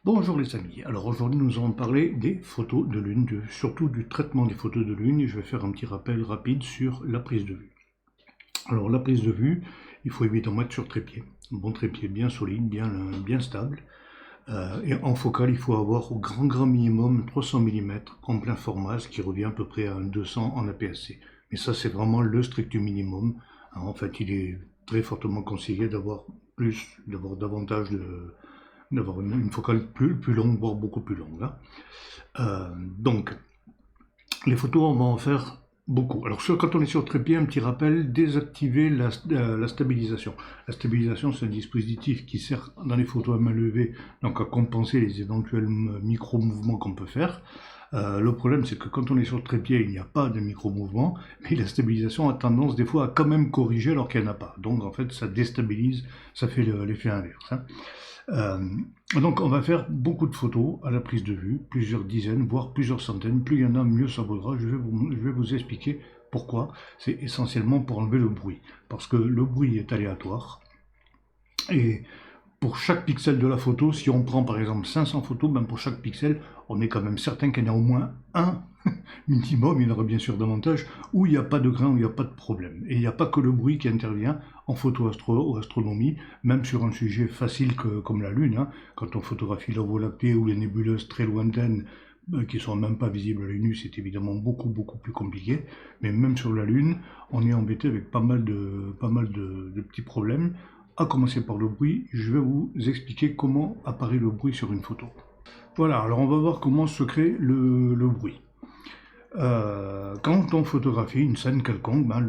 Bonjour les amis, alors aujourd'hui nous allons parler des photos de lune, surtout du traitement des photos de lune, et je vais faire un petit rappel rapide sur la prise de vue. Alors la prise de vue, il faut évidemment être sur trépied, un bon trépied bien solide, bien stable, et en focale il faut avoir au grand minimum 300 mm en plein format, ce qui revient à peu près à un 200 en APS-C. Mais ça c'est vraiment le strict minimum. En fait il est très fortement conseillé d'avoir davantage d'avoir une focale plus longue, voire beaucoup plus longue, hein. Donc, les photos, on va en faire beaucoup. Alors, quand on est sur trépied, un petit rappel, désactiver la stabilisation. La stabilisation, c'est un dispositif qui sert dans les photos à main levée, donc à compenser les éventuels micro-mouvements qu'on peut faire. Le problème, c'est que quand on est sur trépied, il n'y a pas de micro-mouvement, mais la stabilisation a tendance des fois à quand même corriger alors qu'il n'y en a pas. Donc, en fait, ça déstabilise, ça fait l'effet inverse, hein. Euh, donc on va faire beaucoup de photos à la prise de vue, plusieurs dizaines, voire plusieurs centaines. Plus il y en a, mieux ça vaudra. Je vais vous expliquer pourquoi. C'est essentiellement pour enlever le bruit. Parce que le bruit est aléatoire. Et pour chaque pixel de la photo, si on prend par exemple 500 photos, ben pour chaque pixel, on est quand même certain qu'il y en a au moins un minimum, il y en aura bien sûr davantage, où il n'y a pas de grain, où il n'y a pas de problème. Et il n'y a pas que le bruit qui intervient en photo ou astronomie, même sur un sujet facile comme la Lune, hein, quand on photographie la Voie lactée ou les nébuleuses très lointaines, qui ne sont même pas visibles à l'œil nu, c'est évidemment beaucoup plus compliqué. Mais même sur la Lune, on est embêté avec pas mal de petits problèmes. À commencer par le bruit, je vais vous expliquer comment apparaît le bruit sur une photo. Voilà, alors on va voir comment se crée le bruit. Quand on photographie une scène quelconque, ben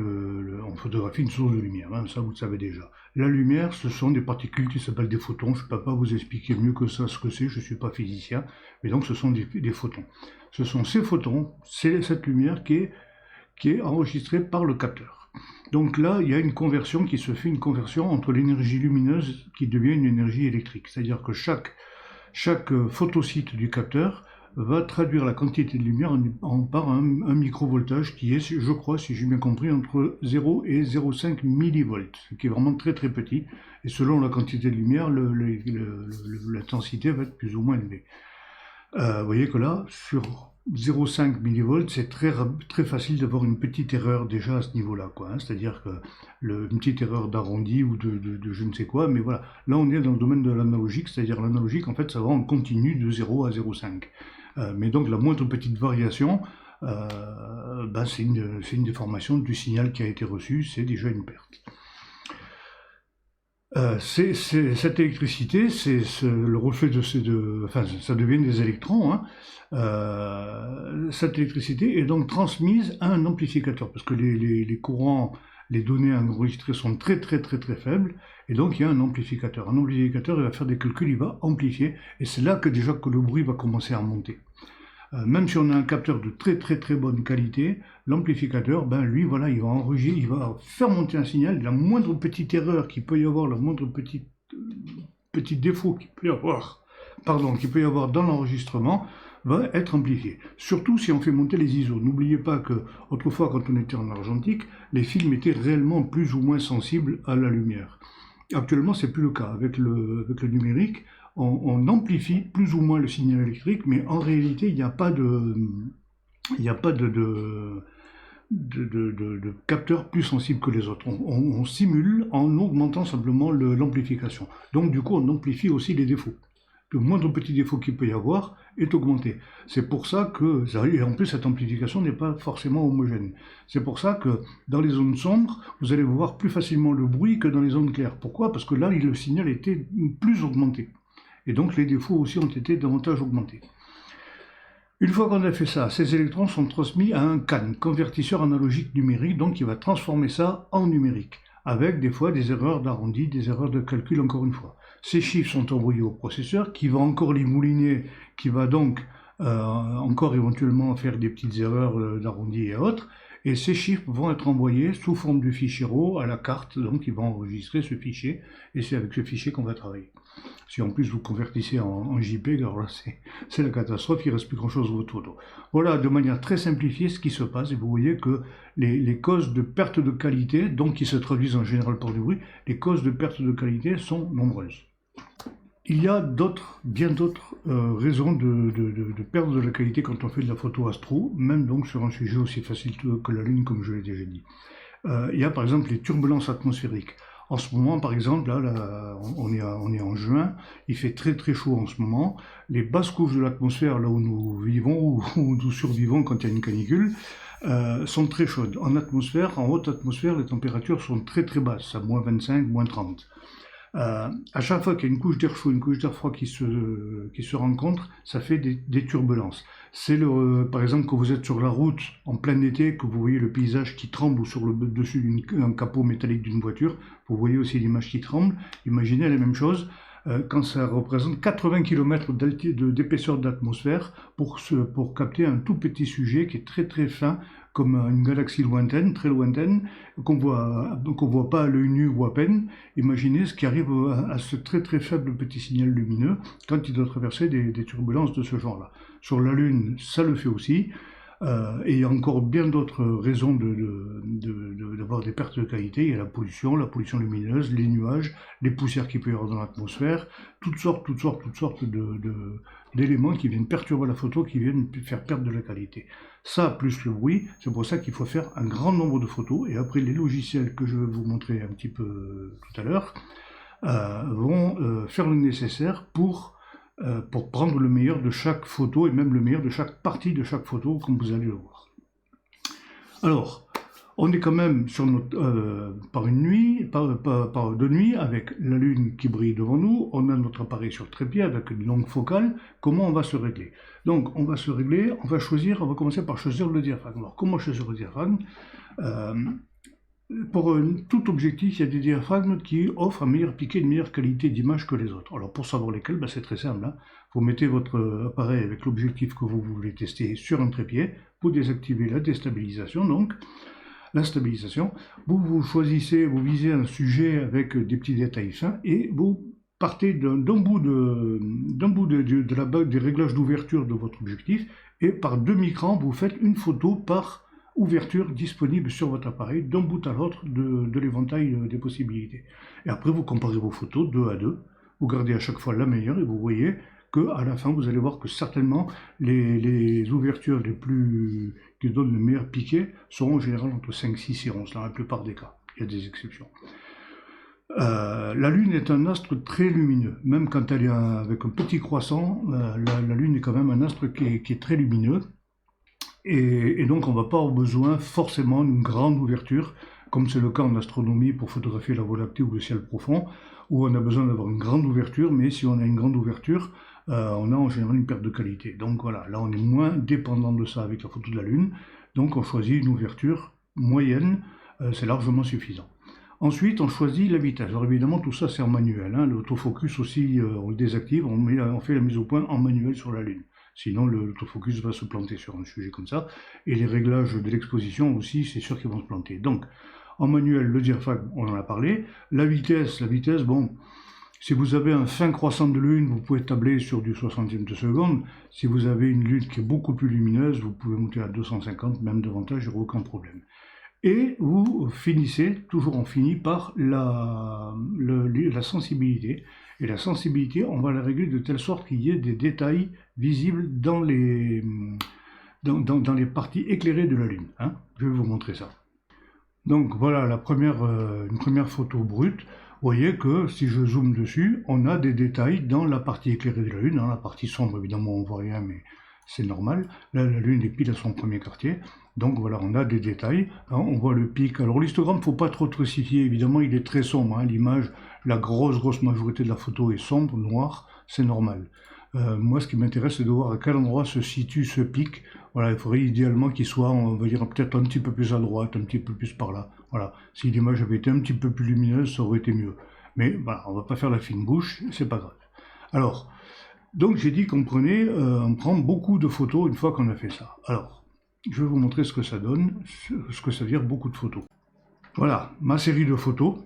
on photographie une source de lumière, hein, ça vous le savez déjà. La lumière, ce sont des particules qui s'appellent des photons. Je ne peux pas vous expliquer mieux que ça ce que c'est, je ne suis pas physicien, mais donc ce sont des photons. Ce sont ces photons, c'est cette lumière qui est enregistrée par le capteur. Donc là, il y a une conversion qui se fait, une conversion entre l'énergie lumineuse qui devient une énergie électrique. C'est-à-dire que chaque photosite du capteur va traduire la quantité de lumière par un microvoltage qui est, je crois, si j'ai bien compris, entre 0 et 0,5 millivolts, ce qui est vraiment très petit. Et selon la quantité de lumière, l'intensité va être plus ou moins élevée. Vous voyez que là, sur 0,5 millivolts, c'est très facile d'avoir une petite erreur déjà à ce niveau-là, quoi, hein. C'est-à-dire que une petite erreur d'arrondi ou de je ne sais quoi, mais voilà. Là, on est dans le domaine de l'analogique, c'est-à-dire l'analogique, en fait, ça va en continu de 0 à 0,5. Mais donc, la moindre petite variation, ben, c'est une déformation du signal qui a été reçu, c'est déjà une perte. Cette électricité, c'est le reflet enfin, ça devient des électrons, hein. Cette électricité est donc transmise à un amplificateur, parce que les courants, les données enregistrées sont très faibles, et donc il y a un amplificateur. Un amplificateur, il va faire des calculs, il va amplifier, et c'est là que déjà que le bruit va commencer à monter. Même si on a un capteur de très bonne qualité, l'amplificateur, ben lui, voilà, il va enregistrer, il va faire monter un signal. La moindre petite erreur qu'il peut y avoir, la moindre petit défaut qu'il peut y avoir, dans l'enregistrement, va être amplifié. Surtout si on fait monter les ISO. N'oubliez pas que autrefois, quand on était en argentique, les films étaient réellement plus ou moins sensibles à la lumière. Actuellement, c'est plus le cas. Avec le numérique, on amplifie plus ou moins le signal électrique, mais en réalité, il n'y a pas de capteurs plus sensibles que les autres. On simule en augmentant simplement l'amplification. Donc, du coup, on amplifie aussi les défauts. Le moindre petit défaut qu'il peut y avoir est augmenté. C'est pour ça que, et en plus, cette amplification n'est pas forcément homogène. C'est pour ça que dans les zones sombres, vous allez voir plus facilement le bruit que dans les zones claires. Pourquoi? Parce que là, le signal était plus augmenté. Et donc, les défauts aussi ont été davantage augmentés. Une fois qu'on a fait ça, ces électrons sont transmis à un CAN, convertisseur analogique numérique, donc qui va transformer ça en numérique, avec des fois des erreurs d'arrondi, des erreurs de calcul encore une fois. Ces chiffres sont envoyés au processeur, qui va encore les mouliner, qui va donc encore éventuellement faire des petites erreurs d'arrondi et autres, et ces chiffres vont être envoyés sous forme de fichier RAW à la carte, donc il va enregistrer ce fichier, et c'est avec ce fichier qu'on va travailler. Si en plus vous convertissez en JPEG, alors là c'est la catastrophe, il ne reste plus grand chose de votre photo. Voilà de manière très simplifiée ce qui se passe, et vous voyez que les causes de perte de qualité, donc qui se traduisent en général par du bruit, les causes de perte de qualité sont nombreuses. Il y a bien d'autres raisons de perdre de la qualité quand on fait de la photo astro, même donc sur un sujet aussi facile que la Lune, comme je l'ai déjà dit. Il y a par exemple les turbulences atmosphériques. En ce moment, par exemple, là, on est en juin, il fait très très chaud en ce moment. Les basses couches de l'atmosphère, là où nous vivons, où nous survivons quand il y a une canicule, sont très chaudes. En atmosphère, en haute atmosphère, les températures sont très très basses, à moins 25, moins 30. À chaque fois qu'il y a une couche d'air chaud, une couche d'air froid qui se rencontrent, ça fait des turbulences. C'est par exemple quand vous êtes sur la route en plein été, que vous voyez le paysage qui tremble ou sur le dessus d'un capot métallique d'une voiture, vous voyez aussi l'image qui tremble. Imaginez la même chose quand ça représente 80 km d'épaisseur d'atmosphère pour capter un tout petit sujet qui est très très fin, comme une galaxie lointaine, très lointaine, qu'on voit pas à l'œil nu ou à peine. Imaginez ce qui arrive à ce très très faible petit signal lumineux quand il doit traverser des turbulences de ce genre-là. Sur la Lune, ça le fait aussi. Et il y a encore bien d'autres raisons d'avoir des pertes de qualité. Il y a la pollution lumineuse, les nuages, les poussières qu'il peut y avoir dans l'atmosphère, toutes sortes d'éléments qui viennent perturber la photo, qui viennent faire perdre de la qualité. Ça, plus le bruit, c'est pour ça qu'il faut faire un grand nombre de photos. Et après, les logiciels que je vais vous montrer un petit peu tout à l'heure vont faire le nécessaire pour prendre le meilleur de chaque photo et même le meilleur de chaque partie de chaque photo, comme vous allez le voir. Alors, on est quand même sur par de nuit, avec la Lune qui brille devant nous, on a notre appareil sur trépied avec une longue focale. Comment on va se régler? Donc, on va se régler, on va commencer par choisir le diaphragme. Alors, comment choisir le diaphragme? Pour tout objectif, il y a des diaphragmes qui offrent un meilleur piqué, une meilleure qualité d'image que les autres. Alors pour savoir lesquels, ben c'est très simple. Hein. Vous mettez votre appareil avec l'objectif que vous voulez tester sur un trépied, vous désactivez la déstabilisation, donc la stabilisation. Vous choisissez, vous visez un sujet avec des petits détails fins et vous partez d'un bout de la bague des réglages d'ouverture de votre objectif et par demi-cran, vous faites une photo par ouverture disponible sur votre appareil d'un bout à l'autre de l'éventail des possibilités. Et après, vous comparez vos photos 2 à 2, vous gardez à chaque fois la meilleure et vous voyez qu'à la fin, vous allez voir que certainement les ouvertures qui donnent le meilleur piqué seront en général entre 5, 6 et 11 dans la plupart des cas. Il y a des exceptions. La Lune est un astre très lumineux, même quand elle est avec un petit croissant, la Lune est quand même un astre qui est très lumineux. Et donc on ne va pas avoir besoin forcément d'une grande ouverture, comme c'est le cas en astronomie pour photographier la Voie lactée ou le ciel profond, où on a besoin d'avoir une grande ouverture, mais si on a une grande ouverture, on a en général une perte de qualité. Donc voilà, là on est moins dépendant de ça avec la photo de la Lune, donc on choisit une ouverture moyenne, c'est largement suffisant. Ensuite, on choisit la vitesse. Alors évidemment, tout ça c'est en manuel, hein. L'autofocus aussi, on le désactive, on fait la mise au point en manuel sur la Lune. Sinon, l'autofocus va se planter sur un sujet comme ça. Et les réglages de l'exposition aussi, c'est sûr qu'ils vont se planter. Donc, en manuel, le diaphragme, on en a parlé. La vitesse, bon, si vous avez un fin croissant de lune, vous pouvez tabler sur du 60e de seconde. Si vous avez une lune qui est beaucoup plus lumineuse, vous pouvez monter à 250, même davantage, il n'y aura aucun problème. Et vous finissez, toujours on finit par la sensibilité. Et la sensibilité, on va la régler de telle sorte qu'il y ait des détails visibles dans les parties éclairées de la Lune. Hein. Je vais vous montrer ça. Donc voilà une première photo brute. Vous voyez que si je zoome dessus, on a des détails dans la partie éclairée de la Lune. Dans la partie sombre, évidemment, on ne voit rien, mais c'est normal. Là, la Lune est pile à son premier quartier. Donc voilà, on a des détails. Hein, on voit le pic. Alors l'histogramme, il ne faut pas trop trucifier. Évidemment, il est très sombre. Hein, l'image, la grosse majorité de la photo est sombre, noire. C'est normal. Moi, ce qui m'intéresse, c'est de voir à quel endroit se situe ce pic. Voilà, il faudrait idéalement qu'il soit, on va dire, peut-être un petit peu plus à droite, un petit peu plus par là. Voilà. Si l'image avait été un petit peu plus lumineuse, ça aurait été mieux. Mais voilà, on ne va pas faire la fine bouche, c'est pas grave. Alors, donc j'ai dit qu'on on prend beaucoup de photos une fois qu'on a fait ça. Alors, je vais vous montrer ce que ça donne, ce que ça veut dire beaucoup de photos. Voilà, ma série de photos.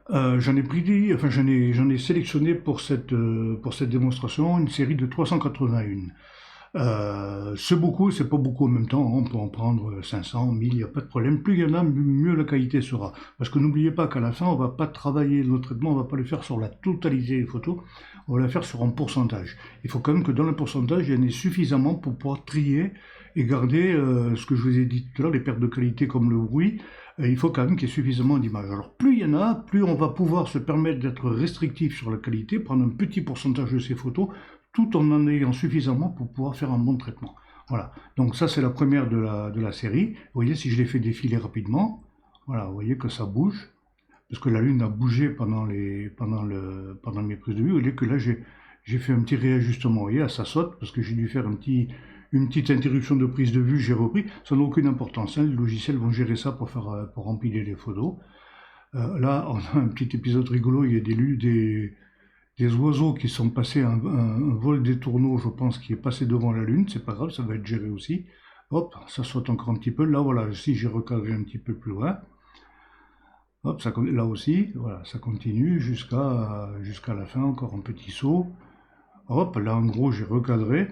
J'en ai sélectionné pour cette démonstration une série de 381. C'est beaucoup, c'est pas beaucoup en même temps, on peut en prendre 500, 1000, il n'y a pas de problème. Plus il y en a, mieux la qualité sera. Parce que n'oubliez pas qu'à la fin, on va pas travailler le traitement, on va pas le faire sur la totalité des photos, on va le faire sur un pourcentage. Il faut quand même que dans le pourcentage, il y en ait suffisamment pour pouvoir trier et garder ce que je vous ai dit tout à l'heure, les pertes de qualité comme le bruit. Il faut quand même qu'il y ait suffisamment d'images. Alors plus il y en a, plus on va pouvoir se permettre d'être restrictif sur la qualité, prendre un petit pourcentage de ces photos, tout en ayant suffisamment pour pouvoir faire un bon traitement. Voilà, donc ça c'est la première de la série. Vous voyez, si je les fais défiler rapidement, voilà, vous voyez que ça bouge, parce que la Lune a bougé pendant mes prises de vue. Vous voyez que là j'ai fait un petit réajustement, vous voyez, là ça saute, parce que j'ai dû faire une petite interruption de prise de vue, j'ai repris, ça n'a aucune importance, hein. Les logiciels vont gérer ça pour empiler les photos. Là, on a un petit épisode rigolo, il y a des oiseaux qui sont passés, un vol des tourneaux, je pense, qui est passé devant la Lune, c'est pas grave, ça va être géré aussi. Hop, ça saute encore un petit peu, là voilà, si j'ai recadré un petit peu plus loin, hop, là aussi, voilà, ça continue jusqu'à la fin, encore un petit saut. Hop, là en gros j'ai recadré.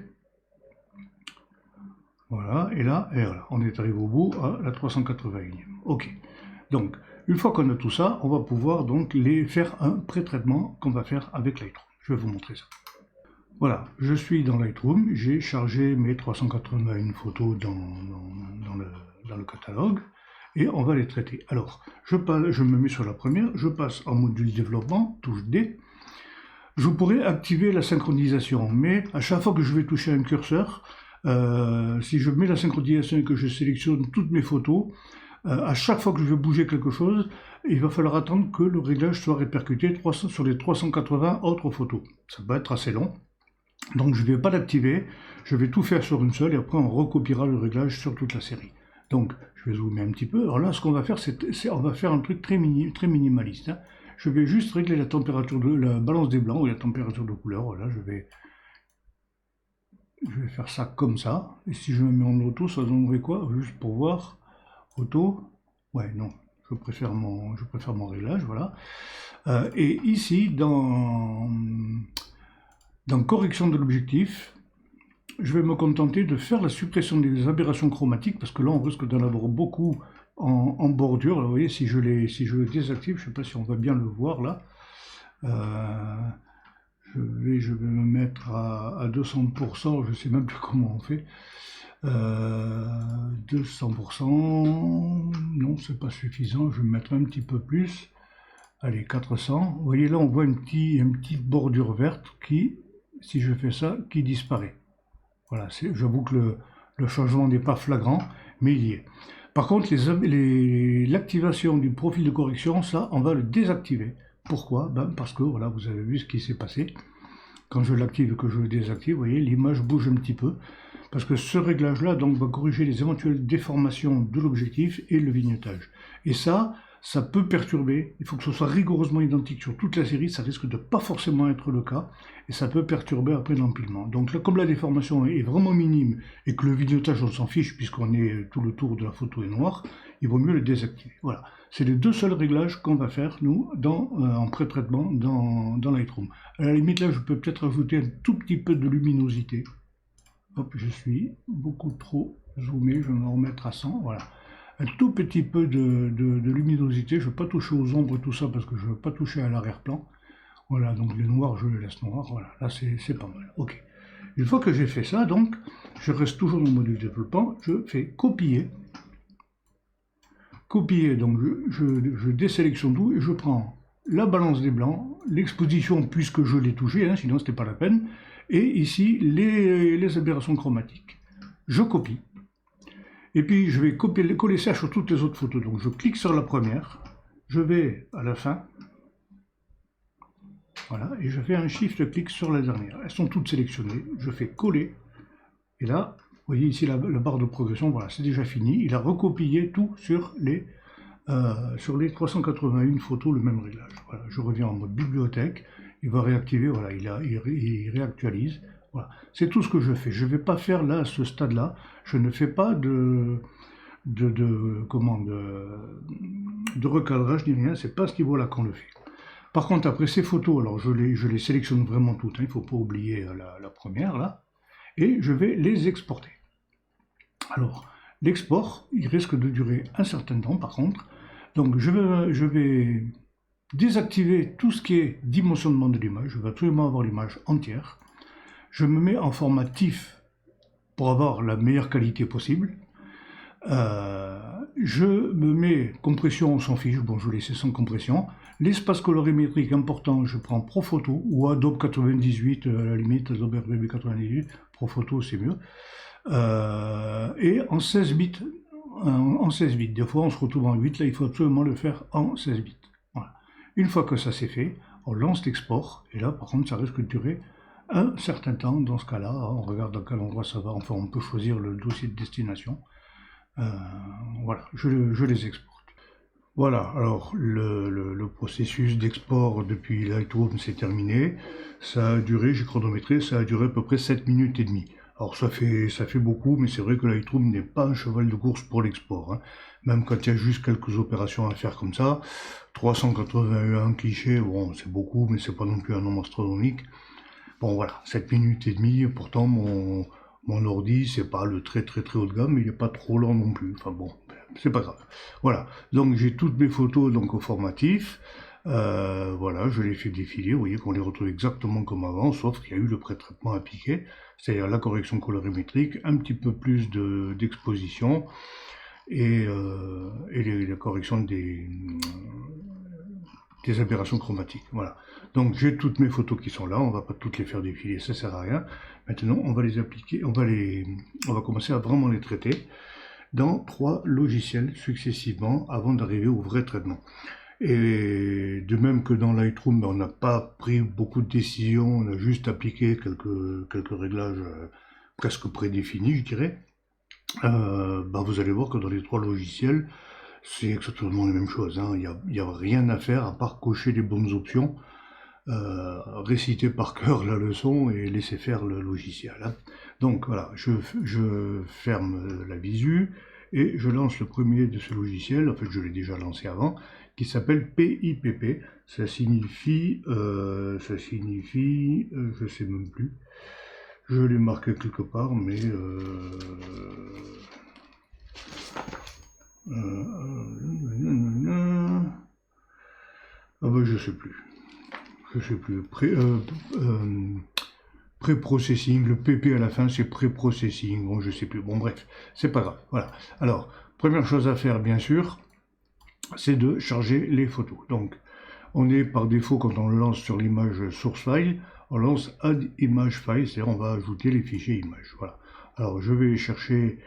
Voilà, et là, on est arrivé au bout à la 381e. Ok, donc une fois qu'on a tout ça, on va pouvoir donc faire un pré-traitement qu'on va faire avec Lightroom. Je vais vous montrer ça. Voilà, je suis dans Lightroom, j'ai chargé mes 381 photos dans le catalogue et on va les traiter. Alors, je me mets sur la première, je passe en module développement, touche D. Je pourrais activer la synchronisation, mais à chaque fois que je vais toucher un curseur, si je mets la synchronisation et que je sélectionne toutes mes photos, à chaque fois que je vais bouger quelque chose, il va falloir attendre que le réglage soit répercuté sur les 380 autres photos. Ça va être assez long. Donc je ne vais pas l'activer, je vais tout faire sur une seule et après on recopiera le réglage sur toute la série. Donc je vais zoomer un petit peu. Alors là ce qu'on va faire, on va faire un truc très minimaliste, hein. Je vais juste régler la température de la balance des blancs ou la température de couleur. Voilà, je vais faire ça comme ça. Et si je me mets en auto, ça donnerait quoi? Juste pour voir. Auto. Ouais, non. Je préfère mon réglage, voilà. Et ici, dans correction de l'objectif, je vais me contenter de faire la suppression des aberrations chromatiques, parce que là, on risque d'en avoir beaucoup en bordure. Là, vous voyez, si je le désactive, je ne sais pas si on va bien le voir là. Je vais me mettre à 200%, je ne sais même plus comment on fait. 200%, non, c'est pas suffisant, je vais me mettre un petit peu plus. Allez, 400. Vous voyez là, on voit une petite bordure verte qui, si je fais ça, qui disparaît. Voilà, j'avoue que le changement n'est pas flagrant, mais il y est. Par contre, l'activation du profil de correction, ça, on va le désactiver. Pourquoi? Parce que, voilà, vous avez vu ce qui s'est passé. Quand je l'active et que je le désactive, vous voyez, l'image bouge un petit peu. Parce que ce réglage-là donc va corriger les éventuelles déformations de l'objectif et le vignettage. Et ça peut perturber. Il faut que ce soit rigoureusement identique sur toute la série. Ça risque de pas forcément être le cas. Et ça peut perturber après l'empilement. Donc là, comme la déformation est vraiment minime et que le vignettage, on s'en fiche puisqu'on est tout le tour de la photo est noir, il vaut mieux le désactiver. Voilà. C'est les deux seuls réglages qu'on va faire, nous, en pré-traitement dans Lightroom. À la limite, là, je peux peut-être ajouter un tout petit peu de luminosité. Hop, je suis beaucoup trop zoomé, je vais me remettre à 100, voilà. Un tout petit peu de luminosité, je ne vais pas toucher aux ombres et tout ça parce que je ne veux pas toucher à l'arrière-plan. Voilà, donc les noirs, je les laisse noirs, voilà, là c'est pas mal, ok. Une fois que j'ai fait ça, donc, je reste toujours dans le module développement, je fais copier. Copier, donc je désélectionne tout et je prends la balance des blancs, l'exposition puisque je l'ai touché, hein, sinon c'était pas la peine, et ici les aberrations chromatiques. Je copie. Et puis je vais coller ça sur toutes les autres photos. Donc je clique sur la première, je vais à la fin, voilà, et je fais un shift-clic sur la dernière. Elles sont toutes sélectionnées, je fais coller, et là, vous voyez ici la barre de progression, voilà, c'est déjà fini. Il a recopié tout sur les 381 photos, le même réglage. Voilà, je reviens en mode bibliothèque, il va réactiver, voilà, il réactualise. Voilà. C'est tout ce que je fais. Je ne vais pas faire là, à ce stade-là, je ne fais pas de recadrage ni rien, c'est pas ce niveau-là qu'on le fait. Par contre, après ces photos, alors je les sélectionne vraiment toutes, hein, il ne faut pas oublier la première là. et je vais les exporter. Alors, l'export, il risque de durer un certain temps par contre. Donc je vais désactiver tout ce qui est dimensionnement de l'image. Je veux absolument avoir l'image entière. Je me mets en format TIFF pour avoir la meilleure qualité possible. Je me mets compression, on s'en fiche, bon je vais laisser sans compression. L'espace colorimétrique important, je prends Profoto ou Adobe 98 à la limite, Adobe RGB 98, Profoto c'est mieux. Et en 16 bits, en 16 bits. Des fois on se retrouve en 8, là il faut absolument le faire en 16 bits. Voilà. Une fois que ça c'est fait, on lance l'export, et là par contre ça risque de durer un certain temps. Dans ce cas-là, on regarde dans quel endroit ça va, enfin on peut choisir le dossier de destination. Voilà, je les exporte. Voilà, alors le processus d'export depuis Lightroom c'est terminé. Ça a duré, j'ai chronométré, ça a duré à peu près 7 minutes et demie. Alors ça fait beaucoup, mais c'est vrai que Lightroom n'est pas un cheval de course pour l'export. Hein. Même quand il y a juste quelques opérations à faire comme ça, 381 clichés, bon c'est beaucoup, mais c'est pas non plus un nombre astronomique. Bon voilà, 7 minutes et demie, pourtant mon ordi c'est pas le très haut de gamme, mais il n'est pas trop lent non plus. Enfin bon, c'est pas grave. Voilà, donc j'ai toutes mes photos donc au formatif. Voilà, je les fais défiler, vous voyez qu'on les retrouve exactement comme avant, sauf qu'il y a eu le pré-traitement appliqué, c'est-à-dire la correction colorimétrique, un petit peu plus d'exposition et la correction des aberrations chromatiques. Voilà. Donc j'ai toutes mes photos qui sont là, on va pas toutes les faire défiler, ça sert à rien. Maintenant, on va les appliquer, on va commencer à vraiment les traiter dans 3 logiciels successivement avant d'arriver au vrai traitement. Et de même que dans Lightroom, on n'a pas pris beaucoup de décisions, on a juste appliqué quelques réglages presque prédéfinis, je dirais. Vous allez voir que dans les 3 logiciels, c'est exactement la même chose. Hein. Il n'y a rien à faire à part cocher les bonnes options, réciter par cœur la leçon et laisser faire le logiciel. Hein. Donc voilà, je ferme la visu et je lance le premier de ce logiciel, en fait je l'ai déjà lancé avant, qui s'appelle PIPP. Ça signifie, je sais même plus, je l'ai marqué quelque part, mais je sais plus. Pré-processing, le PP à la fin c'est pré-processing, bon je sais plus, bon bref, c'est pas grave, voilà. Alors, première chose à faire bien sûr, c'est de charger les photos. Donc, on est par défaut, quand on le lance sur l'image source file, on lance add image file, c'est-à-dire on va ajouter les fichiers images, voilà. Alors, je vais les chercher,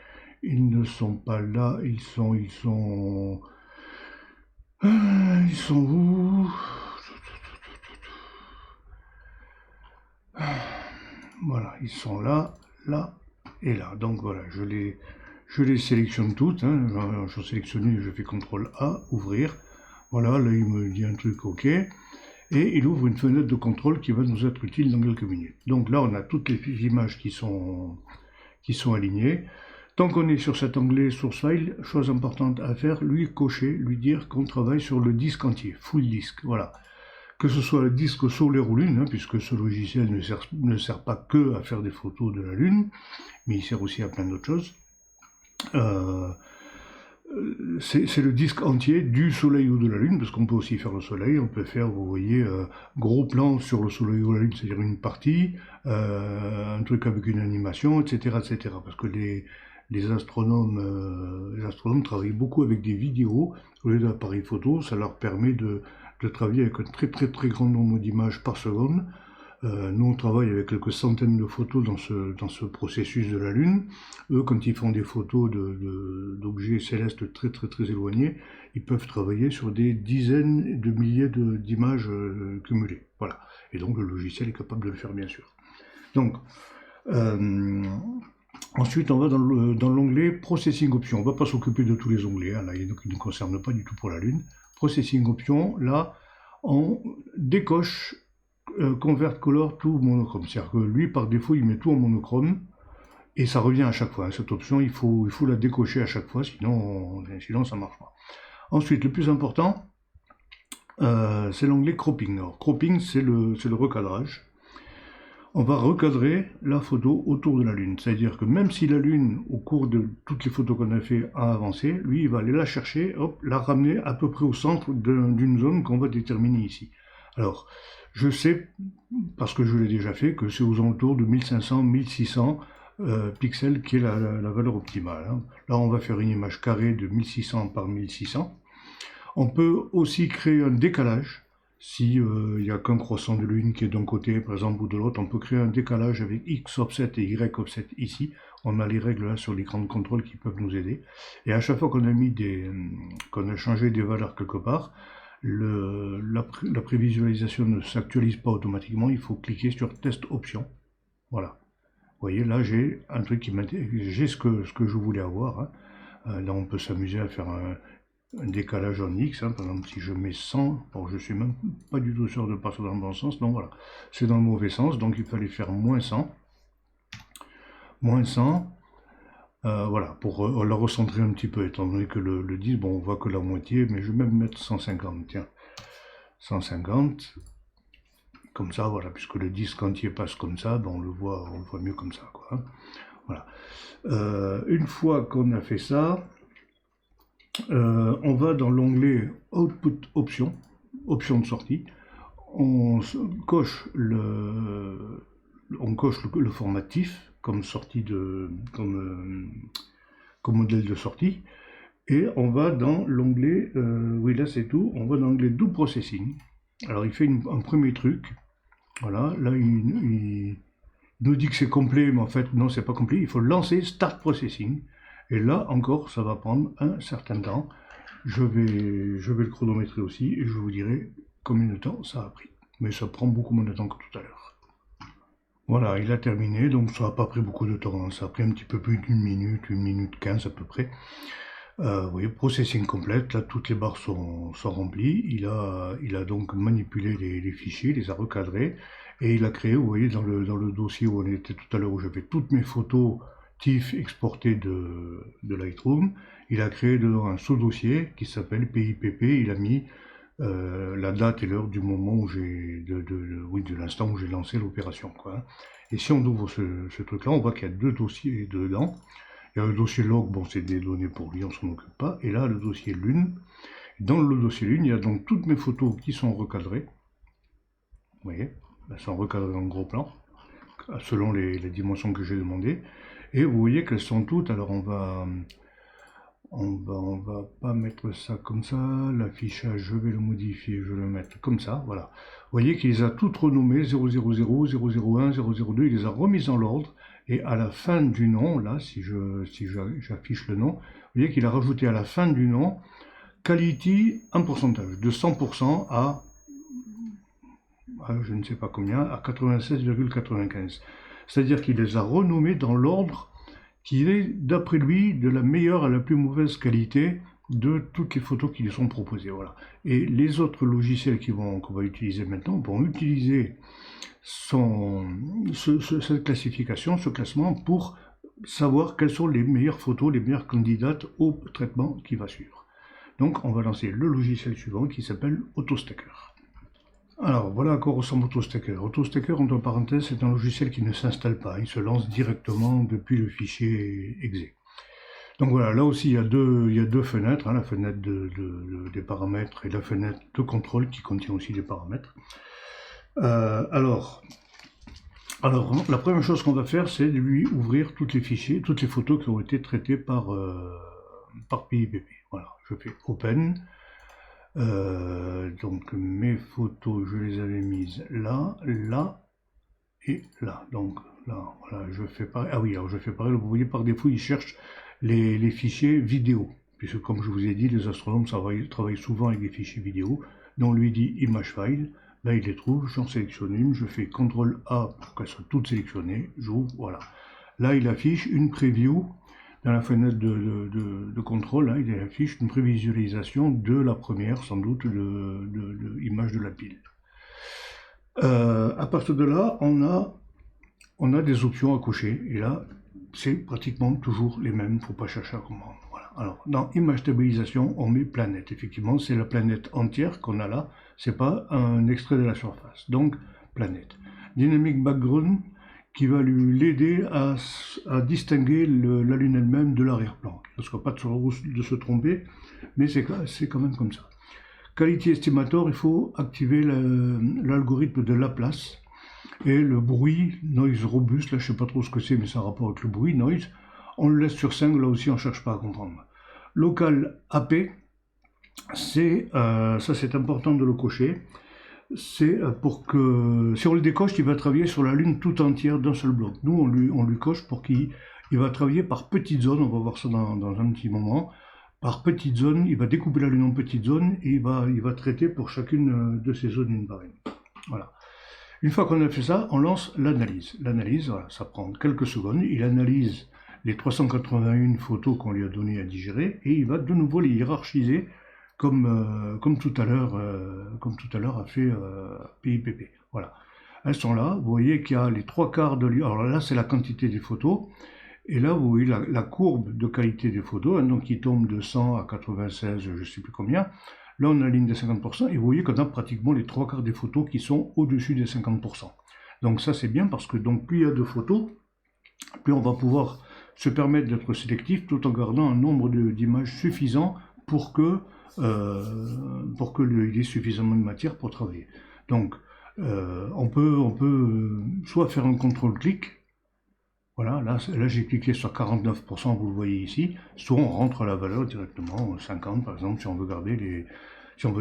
ils ne sont pas là, ils sont où? Voilà, ils sont là, là et là. Donc voilà, je les sélectionne toutes. Hein. Je sélectionne une, je fais CTRL A, ouvrir. Voilà, là il me dit un truc OK. Et il ouvre une fenêtre de contrôle qui va nous être utile dans quelques minutes. Donc là, on a toutes les images qui sont alignées. Tant qu'on est sur cet onglet Source File, chose importante à faire, lui cocher, lui dire qu'on travaille sur le disque entier, full disque. Voilà. Que ce soit le disque solaire ou lune, hein, puisque ce logiciel ne sert pas que à faire des photos de la lune, mais il sert aussi à plein d'autres choses. C'est le disque entier du soleil ou de la lune, parce qu'on peut aussi faire le soleil, on peut faire, vous voyez, gros plan sur le soleil ou la lune, c'est-à-dire une partie, un truc avec une animation, etc., etc. Parce que les astronomes travaillent beaucoup avec des vidéos au lieu d'appareils photo, ça leur permet de travailler avec un très grand nombre d'images par seconde. Nous on travaille avec quelques centaines de photos dans ce processus de la Lune. Eux, quand ils font des photos d'objets célestes très éloignés, ils peuvent travailler sur des dizaines de milliers d'images cumulées. Voilà. Et donc le logiciel est capable de le faire bien sûr. Donc ensuite, on va dans l'onglet Processing Options. On ne va pas s'occuper de tous les onglets, hein, là, donc ils ne concernent pas du tout pour la Lune. Processing Options, là, on décoche Convert Color to Monochrome. C'est-à-dire que lui, par défaut, il met tout en monochrome, et ça revient à chaque fois. Hein. Cette option, il faut la décocher à chaque fois, sinon ça ne marche pas. Ensuite, le plus important, c'est l'onglet Cropping. Alors, cropping, c'est le recadrage. on va recadrer la photo autour de la Lune. C'est-à-dire que même si la Lune, au cours de toutes les photos qu'on a fait, a avancé, lui, il va aller la chercher, hop, la ramener à peu près au centre d'une zone qu'on va déterminer ici. Alors, je sais, parce que je l'ai déjà fait, que c'est aux alentours de 1500-1600 pixels qui est la valeur optimale. Hein. Là, on va faire une image carrée de 1600 par 1600. On peut aussi créer un décalage. Si il n'y a qu'un croissant de lune qui est d'un côté, par exemple, ou de l'autre, on peut créer un décalage avec X offset et Y offset ici. On a les règles là sur l'écran de contrôle qui peuvent nous aider. Et à chaque fois qu'on a changé des valeurs quelque part, la prévisualisation ne s'actualise pas automatiquement. Il faut cliquer sur Test Option. Voilà. Vous voyez, là j'ai un truc qui m'intéresse, j'ai ce que je voulais avoir. Hein. Là on peut s'amuser à faire un décalage en X, hein. Par exemple si je mets 100, bon je suis même pas du tout sûr de partir dans le bon sens, donc voilà, c'est dans le mauvais sens, donc il fallait faire moins 100, voilà, pour la recentrer un petit peu, étant donné que le 10, bon on voit que la moitié, mais je vais même mettre 150, tiens, 150, comme ça, voilà, puisque le 10 quand il passe comme ça, ben on le voit mieux comme ça, quoi. Hein. Voilà. Une fois qu'on a fait ça, on va dans l'onglet Output Option, option de sortie, on coche le formatif comme sortie comme modèle de sortie, et on va dans l'onglet, oui là c'est tout, on va dans l'onglet Do Processing. Alors il fait un premier truc. Voilà, là il nous dit que c'est complet, mais en fait non, c'est pas complet. Il faut lancer Start Processing. Et là encore, ça va prendre un certain temps. Je vais le chronométrer aussi et je vous dirai combien de temps ça a pris. Mais ça prend beaucoup moins de temps que tout à l'heure. Voilà, il a terminé, donc ça n'a pas pris beaucoup de temps. Hein. Ça a pris un petit peu plus d'une minute, 1 minute 15 à peu près. Vous voyez, processing complète, là toutes les barres sont remplies, il a donc manipulé les fichiers, les a recadrés, et il a créé, vous voyez, dans le dossier où on était tout à l'heure, où j'avais toutes mes photos TIFF exportées de Lightroom, il a créé dedans un sous-dossier qui s'appelle PIPP, il a mis la date et l'heure du moment où de l'instant où j'ai lancé l'opération, quoi. Et si on ouvre ce truc-là, on voit qu'il y a 2 dossiers dedans. Il y a le dossier log, bon c'est des données pour lui, on s'en occupe pas. Et là, le dossier lune. Dans le dossier lune, il y a donc toutes mes photos qui sont recadrées. Vous voyez, elles sont recadrées en gros plan, selon les dimensions que j'ai demandées. Et vous voyez qu'elles sont toutes, alors on va pas mettre ça comme ça. L'affichage, je vais le modifier, je vais le mettre comme ça, voilà. Vous voyez qu'il les a toutes renommées, 000, 001, 002, il les a remises dans l'ordre. Et à la fin du nom, là, si j'affiche le nom, vous voyez qu'il a rajouté à la fin du nom quality en pourcentage, de 100% à je ne sais pas combien, à 96,95. C'est-à-dire qu'il les a renommés dans l'ordre qui est, d'après lui, de la meilleure à la plus mauvaise qualité de toutes les photos qui lui sont proposées. Voilà. Et les autres logiciels qu'on va utiliser maintenant vont utiliser cette classification, ce classement, pour savoir quelles sont les meilleures photos, les meilleures candidates au traitement qui va suivre. Donc on va lancer le logiciel suivant qui s'appelle AutoStacker. Alors voilà à quoi ressemble AutoStacker. AutoStacker, entre parenthèses, c'est un logiciel qui ne s'installe pas, il se lance directement depuis le fichier exe. Donc voilà, là aussi il y a deux fenêtres, hein, la fenêtre des paramètres et la fenêtre de contrôle qui contient aussi des paramètres. Alors, la première chose qu'on va faire, c'est de lui ouvrir toutes les photos qui ont été traitées par PIPP. Voilà, je fais Open. Donc mes photos, je les avais mises là, là et là. Donc là, voilà, je fais pareil. Ah oui, alors je fais pareil. Vous voyez, par défaut, il cherche les fichiers vidéo, puisque comme je vous ai dit, les astronomes travaillent souvent avec des fichiers vidéo. Donc on lui dit Image File. Là, il les trouve. J'en sélectionne une. Je fais CTRL A pour qu'elles soient toutes sélectionnées. J'ouvre. Voilà. Là, il affiche une preview. Dans la fenêtre de contrôle, hein, il affiche une prévisualisation de la première, sans doute, image de la pile. À partir de là, on a des options à cocher. Et là, c'est pratiquement toujours les mêmes. Il ne faut pas chercher à comprendre. Voilà. Alors, dans Image stabilisation, on met planète. Effectivement, c'est la planète entière qu'on a là. C'est pas un extrait de la surface. Donc, planète. Dynamic Background, qui va l'aider à distinguer la Lune elle-même de l'arrière-plan. Il ne sera pas de se tromper, mais c'est quand même comme ça. Quality Estimator, il faut activer l'algorithme de Laplace. Et le bruit, noise robuste, là je ne sais pas trop ce que c'est, mais ça a rapport avec le bruit, noise, on le laisse sur 5, là aussi on ne cherche pas à comprendre. Local AP, ça c'est important de le cocher. C'est pour que, si on le décoche, il va travailler sur la Lune tout entière d'un seul bloc. Nous, on lui coche pour qu'il va travailler par petites zones, on va voir ça dans un petit moment. Par petites zones, il va découper la Lune en petites zones et il va traiter pour chacune de ces zones une par une. Voilà. Une fois qu'on a fait ça, on lance l'analyse. L'analyse, voilà, ça prend quelques secondes. Il analyse les 381 photos qu'on lui a données à digérer et il va de nouveau les hiérarchiser comme tout à l'heure a fait PIPP. Voilà. Elles sont là. Vous voyez qu'il y a les 3/4 de... Alors là, c'est la quantité des photos. Et là, vous voyez la courbe de qualité des photos, hein, donc qui tombe de 100 à 96, je ne sais plus combien. Là, on a la ligne des 50%, et vous voyez qu'on a pratiquement les 3/4 des photos qui sont au-dessus des 50%. Donc ça, c'est bien, parce que donc, plus il y a de photos, plus on va pouvoir se permettre d'être sélectif, tout en gardant un nombre d'images suffisant pour qu'il y ait suffisamment de matière pour travailler. Donc, on peut soit faire un contrôle-clic. Voilà, là j'ai cliqué sur 49%, vous le voyez ici, soit on rentre la valeur directement, 50 par exemple, si on veut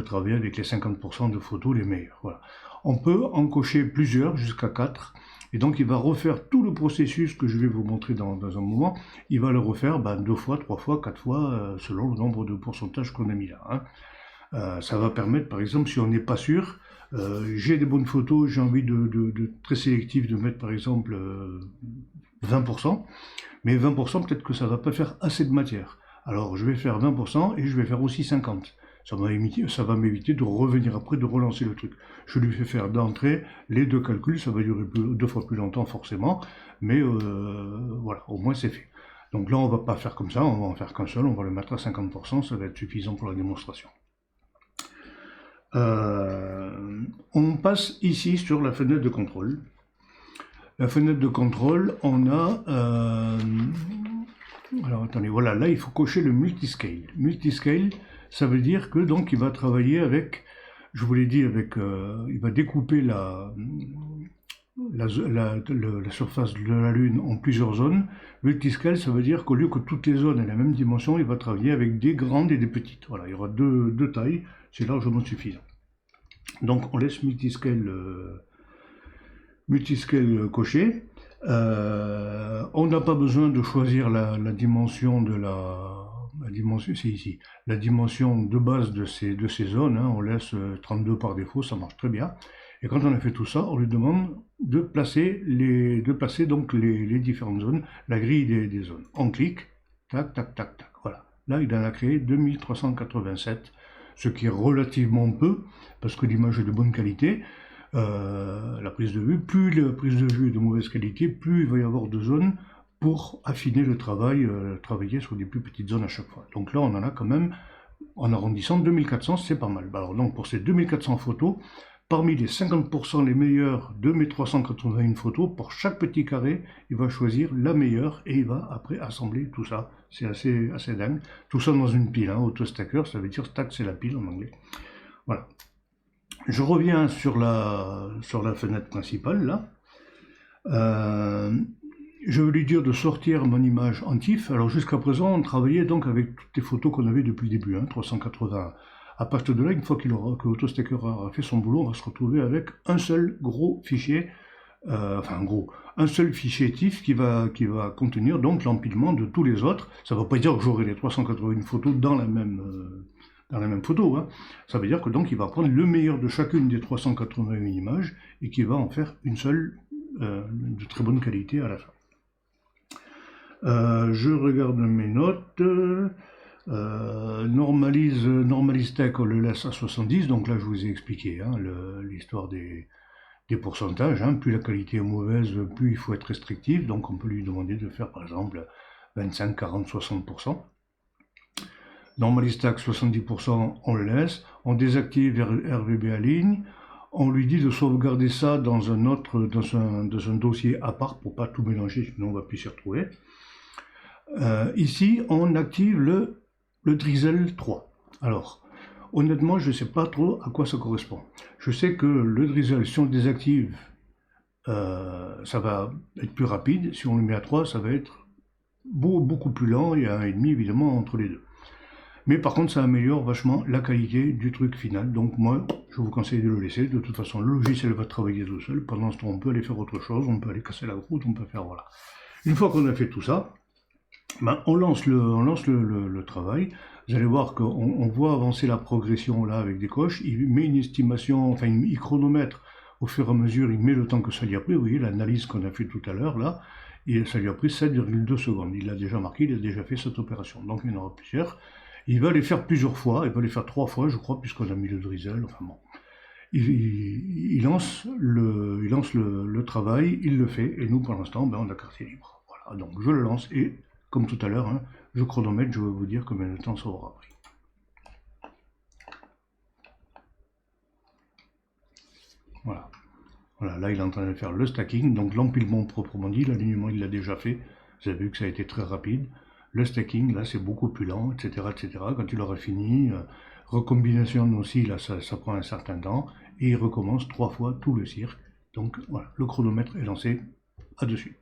travailler avec les 50% de photos les meilleures. Voilà. On peut en cocher plusieurs, jusqu'à 4, et donc il va refaire tout le processus que je vais vous montrer dans un moment, il va le refaire 2 fois, 3 fois, 4 fois, selon le nombre de pourcentages qu'on a mis là. Hein. Ça va permettre, par exemple, si on n'est pas sûr, j'ai des bonnes photos, j'ai envie de très sélectif de mettre par exemple 20%, mais 20% peut-être que ça ne va pas faire assez de matière. Alors je vais faire 20% et je vais faire aussi 50%. Ça va m'éviter de revenir après, de relancer le truc. Je lui fais faire d'entrée les 2 calculs, ça va durer 2 fois plus longtemps forcément, mais voilà, au moins c'est fait. Donc là on va pas faire comme ça, on va en faire qu'un seul, on va le mettre à 50%, ça va être suffisant pour la démonstration. On passe ici sur la fenêtre de contrôle. La fenêtre de contrôle, on a... alors attendez, voilà, là il faut cocher le multiscale. Multiscale, ça veut dire que donc il va travailler avec, je vous l'ai dit, il va découper la surface de la Lune en plusieurs zones. Multiscale, ça veut dire qu'au lieu que toutes les zones aient la même dimension, il va travailler avec des grandes et des petites. Voilà, il y aura deux tailles, c'est largement suffisant. Donc on laisse multiscale coché. On n'a pas besoin de choisir la dimension de la dimension, c'est ici, la dimension de base de ces zones, hein, on laisse 32 par défaut, ça marche très bien. Et quand on a fait tout ça, on lui demande de placer donc les différentes zones, la grille des zones. On clique, tac, tac, tac, tac, voilà. Là, il en a créé 2387, ce qui est relativement peu, parce que l'image est de bonne qualité. La prise de vue, plus la prise de vue est de mauvaise qualité, plus il va y avoir de zones pour affiner le travail, travailler sur des plus petites zones à chaque fois. Donc là, on en a quand même, en arrondissant, 2400, c'est pas mal. Alors donc pour ces 2400 photos, parmi les 50% les meilleures de mes 381 photos, pour chaque petit carré, il va choisir la meilleure et il va après assembler tout ça. C'est assez dingue. Tout ça dans une pile, hein, AutoStacker, ça veut dire stack, c'est la pile en anglais. Voilà. Je reviens sur la fenêtre principale, là. Je vais lui dire de sortir mon image en TIFF. Alors jusqu'à présent, on travaillait donc avec toutes les photos qu'on avait depuis le début, hein, 380. À partir de là, une fois que AutoStacker aura fait son boulot, on va se retrouver avec un seul gros fichier, un seul fichier TIFF qui va contenir donc l'empilement de tous les autres. Ça ne veut pas dire que j'aurai les 381 photos dans la même photo, hein. Ça veut dire que donc il va prendre le meilleur de chacune des 381 images et qu'il va en faire une seule de très bonne qualité à la fin. Je regarde mes notes. Normalise Tech, on le laisse à 70, donc là je vous ai expliqué hein, l'histoire des pourcentages. Hein. Plus la qualité est mauvaise, plus il faut être restrictif, donc on peut lui demander de faire par exemple 25, 40, 60%. Normalise Tech 70%, on le laisse. On désactive RVB Align. on lui dit de sauvegarder ça dans un dossier à part pour pas tout mélanger, sinon on va plus s'y retrouver. Ici, on active le Drizzle 3. Alors, honnêtement, je ne sais pas trop à quoi ça correspond. Je sais que le Drizzle, si on le désactive, ça va être plus rapide. Si on le met à 3, ça va être beaucoup plus lent. Il y a un 1,5 évidemment entre les deux. Mais par contre, ça améliore vachement la qualité du truc final. Donc moi, je vous conseille de le laisser. De toute façon, le logiciel va travailler tout seul. Pendant ce temps, on peut aller faire autre chose. On peut aller casser la croûte. On peut faire, voilà. Une fois qu'on a fait tout ça, ben, on lance le travail. Vous allez voir qu'on voit avancer la progression là avec des coches. Il met une estimation, enfin il chronomètre au fur et à mesure, il met le temps que ça lui a pris. Vous voyez l'analyse qu'on a fait tout à l'heure là, et ça lui a pris 7,2 secondes. Il l'a déjà marqué, il a déjà fait cette opération. Donc il y en aura plusieurs. Il va les faire plusieurs fois, il va les faire 3 fois je crois, puisqu'on a mis le drizzle, enfin bon. Il lance le travail, il le fait, et nous pour l'instant, ben, on a quartier libre. Voilà, donc je le lance et comme tout à l'heure, hein, je chronomètre, je vais vous dire combien de temps ça aura pris. Voilà. Voilà, là il est en train de faire le stacking, donc l'empilement proprement dit, l'alignement il l'a déjà fait, vous avez vu que ça a été très rapide. Le stacking, là c'est beaucoup plus lent, etc. etc. Quand il aura fini, recombination aussi, là ça prend un certain temps, et il recommence 3 fois tout le cirque. Donc voilà, le chronomètre est lancé, à de suite.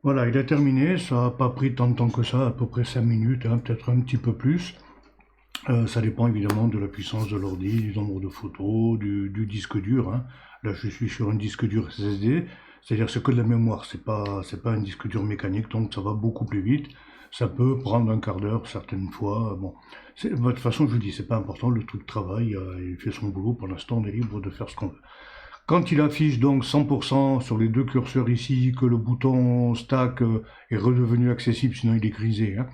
Voilà, il a terminé, ça n'a pas pris tant de temps que ça, à peu près 5 minutes, hein, peut-être un petit peu plus. Ça dépend évidemment de la puissance de l'ordi, du nombre de photos, du disque dur. Hein. Là, je suis sur un disque dur SSD, c'est-à-dire c'est que de la mémoire, c'est pas un disque dur mécanique, donc ça va beaucoup plus vite. Ça peut prendre un quart d'heure certaines fois. Bon, de toute façon, je vous dis, c'est pas important, le truc travaille, il fait son boulot. Pour l'instant, on est libre de faire ce qu'on veut. Quand il affiche donc 100% sur les deux curseurs ici, que le bouton stack est redevenu accessible, sinon il est grisé, hein,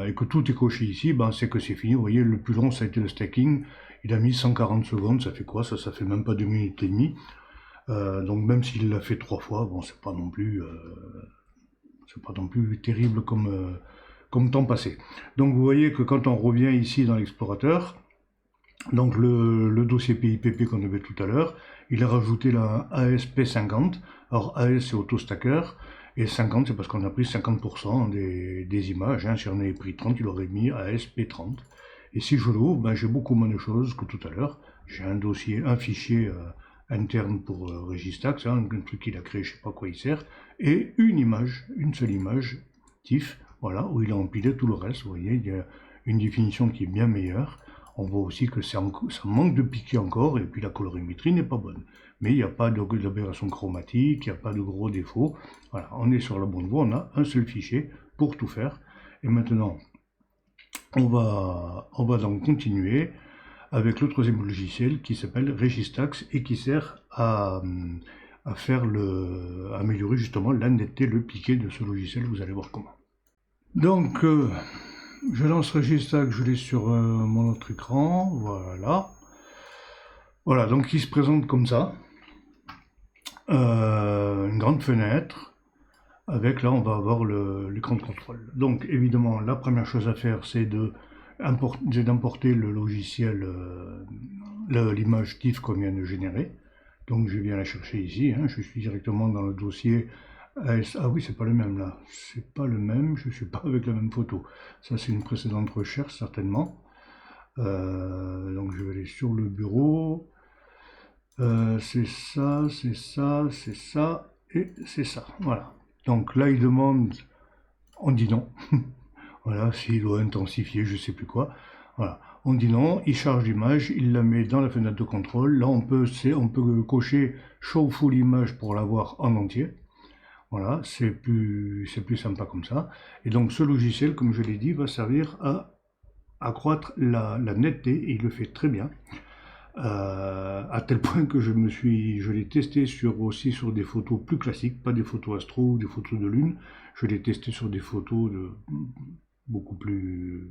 et que tout est coché ici, ben c'est que c'est fini. Vous voyez, le plus long ça a été le stacking, il a mis 140 secondes, ça fait quoi? Ça fait même pas 2 minutes et demie. Donc même s'il l'a fait 3 fois, bon c'est pas non plus terrible comme temps passé. Donc vous voyez que quand on revient ici dans l'explorateur, donc le dossier PIPP qu'on avait tout à l'heure, il a rajouté la ASP50. Alors AS c'est AutoStacker, et 50 c'est parce qu'on a pris 50% des images. Hein. Si on avait pris 30, il aurait mis ASP30. Et si je l'ouvre, ben, j'ai beaucoup moins de choses que tout à l'heure. J'ai un fichier interne pour Registax, hein, un truc qu'il a créé, je sais pas quoi il sert, et une seule image, TIFF, voilà, où il a empilé tout le reste. Vous voyez, il y a une définition qui est bien meilleure. On voit aussi que ça manque de piqué encore, et puis la colorimétrie n'est pas bonne. Mais il n'y a pas d'aberration chromatique, il n'y a pas de gros défauts. Voilà, on est sur la bonne voie, on a un seul fichier pour tout faire. Et maintenant, on va donc continuer avec le troisième logiciel qui s'appelle Registax et qui sert à améliorer justement la netteté, le piqué de ce logiciel. Vous allez voir comment. Donc, je lance Registax, je l'ai sur mon autre écran, voilà. Voilà, donc il se présente comme ça. Une grande fenêtre, avec là on va avoir l'écran de contrôle. Donc évidemment, la première chose à faire, c'est d'importer le logiciel, l'image TIFF qu'on vient de générer. Donc je viens la chercher ici, hein, je suis directement dans le dossier AS. Ah oui, c'est pas le même là, c'est pas le même, je suis pas avec la même photo. Ça c'est une précédente recherche certainement. Donc je vais aller sur le bureau. C'est ça, c'est ça, c'est ça, et c'est ça. Voilà. Donc là il demande, on dit non. Voilà, s'il doit intensifier, je sais plus quoi. Voilà, on dit non, il charge l'image, il la met dans la fenêtre de contrôle. Là, on peut cocher Show Full Image pour l'avoir en entier. Voilà, c'est plus sympa comme ça. Et donc, ce logiciel, comme je l'ai dit, va servir à accroître la netteté, et il le fait très bien. À tel point que je l'ai testé aussi sur des photos plus classiques, pas des photos astro ou des photos de lune. Je l'ai testé sur des photos beaucoup plus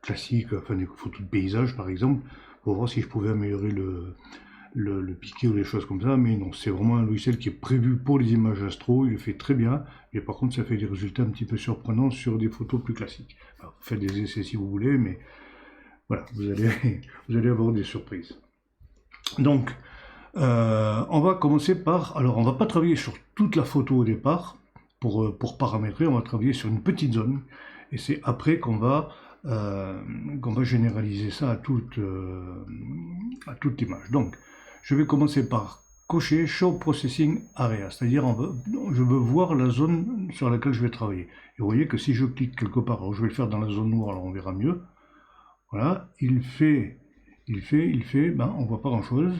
classiques, enfin des photos de paysage par exemple, pour voir si je pouvais améliorer le piqué ou des choses comme ça. Mais non, c'est vraiment un logiciel qui est prévu pour les images astro, il le fait très bien, et par contre ça fait des résultats un petit peu surprenants sur des photos plus classiques. Alors, faites des essais si vous voulez, mais voilà, vous allez avoir des surprises. Donc, On va commencer par, alors on va pas travailler sur toute la photo au départ pour paramétrer, on va travailler sur une petite zone et c'est après qu'on va généraliser ça à toute l'image. Donc je vais commencer par cocher Show Processing Area, c'est-à-dire je veux voir la zone sur laquelle je vais travailler. Et vous voyez que si je clique quelque part, alors je vais le faire dans la zone noire, alors on verra mieux. Voilà, ben on voit pas grand-chose.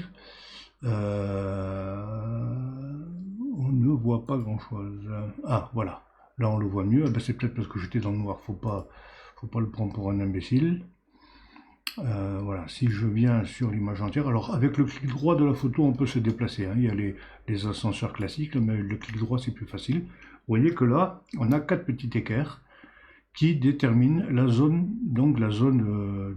On ne voit pas grand-chose. Ah, voilà. Là, on le voit mieux. Ah, ben, c'est peut-être parce que j'étais dans le noir. Faut pas le prendre pour un imbécile. Voilà. Si je viens sur l'image entière, alors avec le clic droit de la photo, on peut se déplacer, hein. Il y a les ascenseurs classiques, mais le clic droit, c'est plus facile. Vous voyez que là, on a 4 petits équerres qui déterminent la zone, donc la zone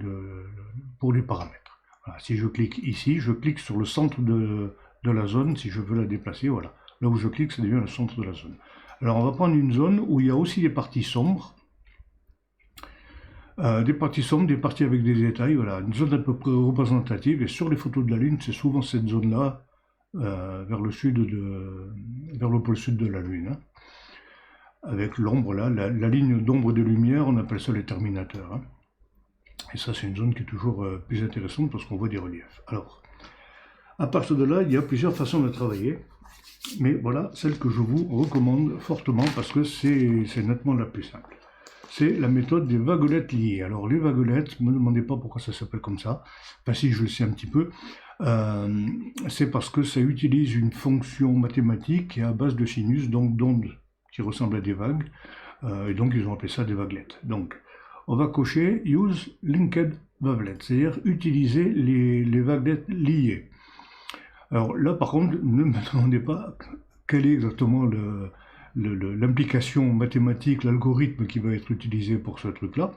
pour les paramètres. Voilà, si je clique ici, je clique sur le centre de la zone, si je veux la déplacer, voilà. Là où je clique, ça devient le centre de la zone. Alors on va prendre une zone où il y a aussi des parties sombres, des parties avec des détails, voilà, une zone à peu près représentative, et sur les photos de la Lune, c'est souvent cette zone-là, vers le pôle sud de la Lune, hein. Avec l'ombre là, la ligne d'ombre de lumière, on appelle ça les terminateurs, hein. Et ça, c'est une zone qui est toujours plus intéressante parce qu'on voit des reliefs. Alors, à partir de là, il y a plusieurs façons de travailler. Mais voilà, celle que je vous recommande fortement parce que c'est nettement la plus simple. C'est la méthode des vaguelettes liées. Alors, les vaguelettes, ne me demandez pas pourquoi ça s'appelle comme ça. Enfin, si, je le sais un petit peu. C'est parce que ça utilise une fonction mathématique qui est à base de sinus, donc d'ondes qui ressemblent à des vagues. Et donc, ils ont appelé ça des vaguelettes. Donc, on va cocher Use Linked Wavelet, c'est-à-dire utiliser les vaguelettes liées. Alors là, par contre, ne me demandez pas quelle est exactement l'implication mathématique, l'algorithme qui va être utilisé pour ce truc-là.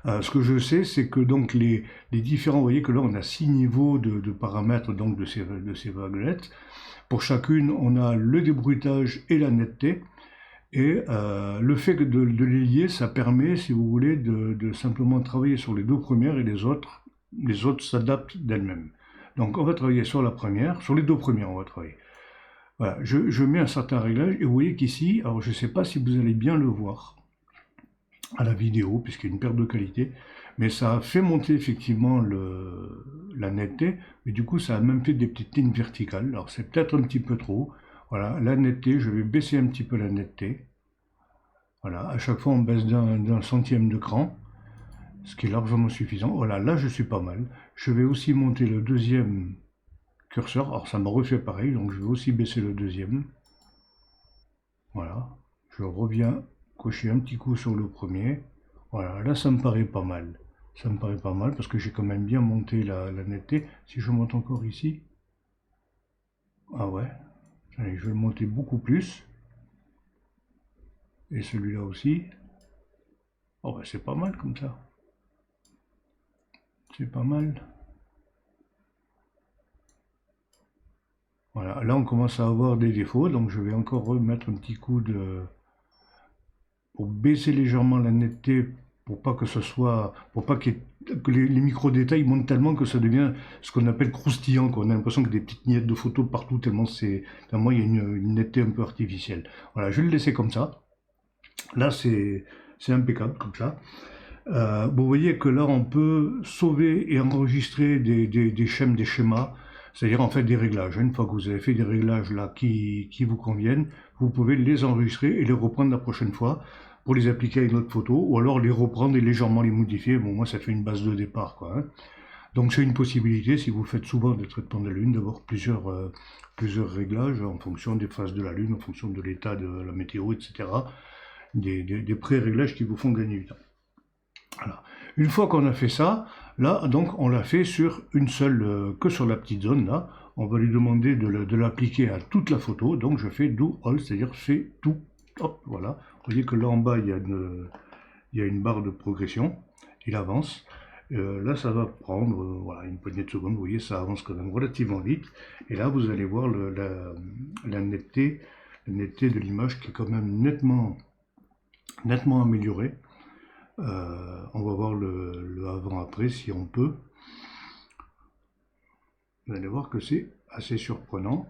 Ce que je sais, c'est que donc les différents, vous voyez que là on a 6 niveaux de paramètres donc de ces vaguelettes. Pour chacune, on a le débruitage et la netteté. Et le fait de les lier, ça permet, si vous voulez, de simplement travailler sur les deux premières et les autres s'adaptent d'elles-mêmes. Donc on va travailler sur la première, sur les deux premières on va travailler. Voilà, je mets un certain réglage et vous voyez qu'ici, alors je ne sais pas si vous allez bien le voir à la vidéo, puisqu'il y a une perte de qualité, mais ça a fait monter effectivement la netteté, mais du coup ça a même fait des petites lignes verticales, alors c'est peut-être un petit peu trop. Voilà, la netteté, je vais baisser un petit peu la netteté. Voilà, à chaque fois on baisse d'un centième de cran, ce qui est largement suffisant. Voilà, là je suis pas mal. Je vais aussi monter le deuxième curseur, alors ça me refait pareil, donc je vais aussi baisser le deuxième. Voilà, je reviens cocher un petit coup sur le premier. Voilà, là ça me paraît pas mal. Ça me paraît pas mal parce que j'ai quand même bien monté la netteté. Si je monte encore ici, ah ouais, allez, je vais le monter beaucoup plus. Et celui-là aussi. Oh bah c'est pas mal comme ça. C'est pas mal. Voilà, là on commence à avoir des défauts, donc je vais encore remettre un petit coup pour baisser légèrement la netteté, pour pas que ce soit, pour pas que les micro-détails montent tellement que ça devient ce qu'on appelle croustillant, quoi. On a l'impression que des petites miettes de photos partout, tellement il y a une netteté un peu artificielle. Voilà, je vais le laisser comme ça. Là c'est impeccable comme ça. Vous voyez que là, on peut sauver et enregistrer des schèmes, des schémas, c'est-à-dire en fait des réglages. Une fois que vous avez fait des réglages là qui vous conviennent, vous pouvez les enregistrer et les reprendre la prochaine fois pour les appliquer à une autre photo, ou alors les reprendre et légèrement les modifier. Bon, moi, ça fait une base de départ, quoi, hein. Donc c'est une possibilité, si vous faites souvent des traitements de la Lune, d'avoir plusieurs réglages en fonction des phases de la Lune, en fonction de l'état de la météo, etc. Des pré-réglages qui vous font gagner du temps. Voilà. Une fois qu'on a fait ça, là, donc, on l'a fait sur une seule, que sur la petite zone, là. On va lui demander de l'appliquer à toute la photo. Donc, je fais do all, c'est-à-dire fais tout. Hop, voilà. Vous voyez que là, en bas, il y a une barre de progression. Il avance. Là, ça va prendre, voilà, une poignée de secondes. Vous voyez, ça avance quand même relativement vite. Et là, vous allez voir la netteté de l'image qui est quand même nettement améliorée. On va voir le avant-après si on peut. Vous allez voir que c'est assez surprenant.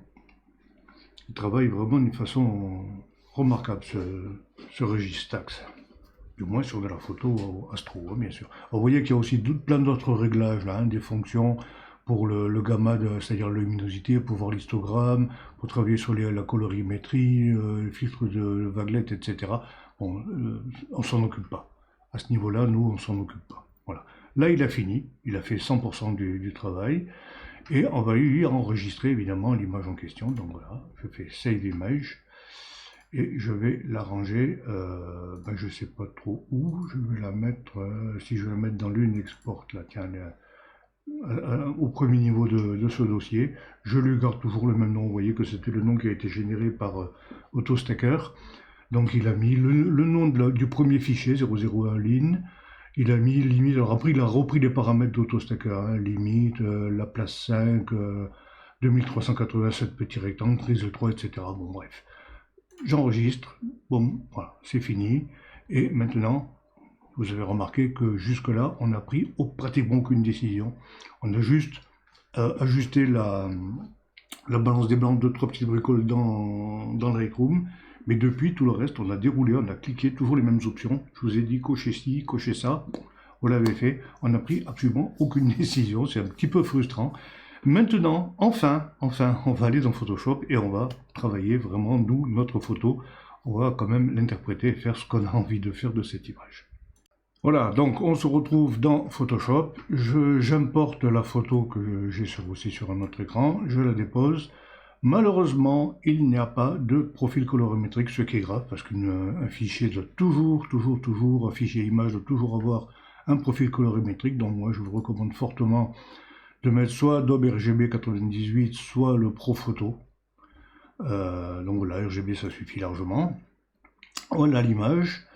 Il travaille vraiment d'une façon remarquable, ce Registax. Du moins sur de la photo astro, hein, bien sûr. Alors, vous voyez qu'il y a aussi plein d'autres réglages, là, hein, des fonctions pour le gamma, c'est-à-dire la luminosité, pour voir l'histogramme, pour travailler sur la colorimétrie, le filtre de vaguelette, etc. Bon, on s'en occupe pas. À ce niveau-là, nous, on s'en occupe pas. Voilà. Là, il a fini, il a fait 100% du travail, et on va lui enregistrer évidemment l'image en question. Donc voilà, je fais Save Image, et je vais l'arranger, je sais pas trop où, je vais la mettre, si je vais la mettre dans l'une export, là, tiens, au premier niveau de ce dossier. Je lui garde toujours le même nom, vous voyez que c'était le nom qui a été généré par AutoStacker. Donc il a mis le nom du premier fichier, 001 line, il a mis limite, alors après il a repris les paramètres d'AutoStacker, hein, limite, la place 5, 2387 petits rectangles, prise 3, etc. Bon bref. J'enregistre, bon, voilà, c'est fini. Et maintenant, vous avez remarqué que jusque-là, on n'a pris pratiquement aucune décision. On a juste ajusté la balance des blancs de 3 petites bricoles dans Lightroom. Mais depuis, tout le reste, on a déroulé, on a cliqué, toujours les mêmes options. Je vous ai dit, cochez ci, cochez ça. On l'avait fait. On n'a pris absolument aucune décision. C'est un petit peu frustrant. Maintenant, enfin, on va aller dans Photoshop et on va travailler vraiment, nous, notre photo. On va quand même l'interpréter et faire ce qu'on a envie de faire de cette image. Voilà, donc on se retrouve dans Photoshop. J'importe la photo que j'ai aussi sur un autre écran. Je la dépose. Malheureusement, il n'y a pas de profil colorimétrique, ce qui est grave, parce qu'un fichier doit toujours, un fichier image doit toujours avoir un profil colorimétrique. Donc moi, je vous recommande fortement de mettre soit Adobe RGB 98, soit le Pro Photo. Donc voilà, RGB ça suffit largement. On a l'image.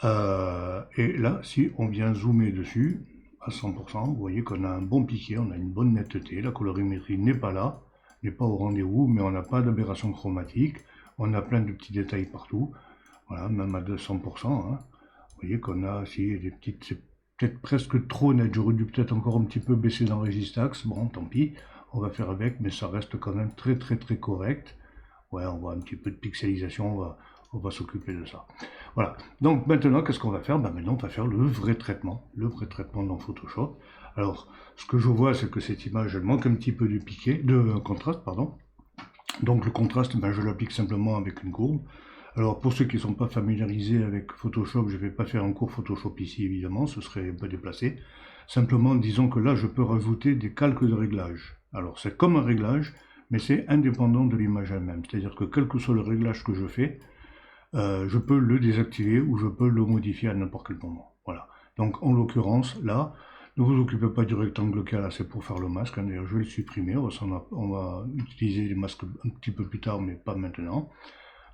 Et là, si on vient zoomer dessus à 100%, vous voyez qu'on a un bon piqué, on a une bonne netteté. La colorimétrie n'est pas là, n'est pas au rendez-vous, mais on n'a pas d'aberration chromatique. On a plein de petits détails partout. Voilà, même à 200%. Hein. Vous voyez qu'on a aussi des petites... C'est peut-être presque trop net. J'aurais dû peut-être encore un petit peu baisser dans Registax. Bon, tant pis, on va faire avec, mais ça reste quand même très correct. Ouais, on voit un petit peu de pixelisation, on va s'occuper de ça. Voilà. Donc maintenant, qu'est-ce qu'on va faire? Maintenant, on va faire le vrai traitement dans Photoshop. Alors, ce que je vois, c'est que cette image, elle manque un petit peu de contraste, pardon. Donc le contraste, je l'applique simplement avec une courbe. Alors pour ceux qui ne sont pas familiarisés avec Photoshop, je ne vais pas faire un cours Photoshop ici, évidemment, ce serait un peu déplacé. Simplement, disons que là, je peux rajouter des calques de réglage. Alors c'est comme un réglage, mais c'est indépendant de l'image elle-même. C'est-à-dire que quel que soit le réglage que je fais, je peux le désactiver ou je peux le modifier à n'importe quel moment. Voilà. Donc en l'occurrence, là, ne vous occupez pas du rectangle qui est là, c'est pour faire le masque. D'ailleurs, je vais le supprimer. On va utiliser les masques un petit peu plus tard, mais pas maintenant.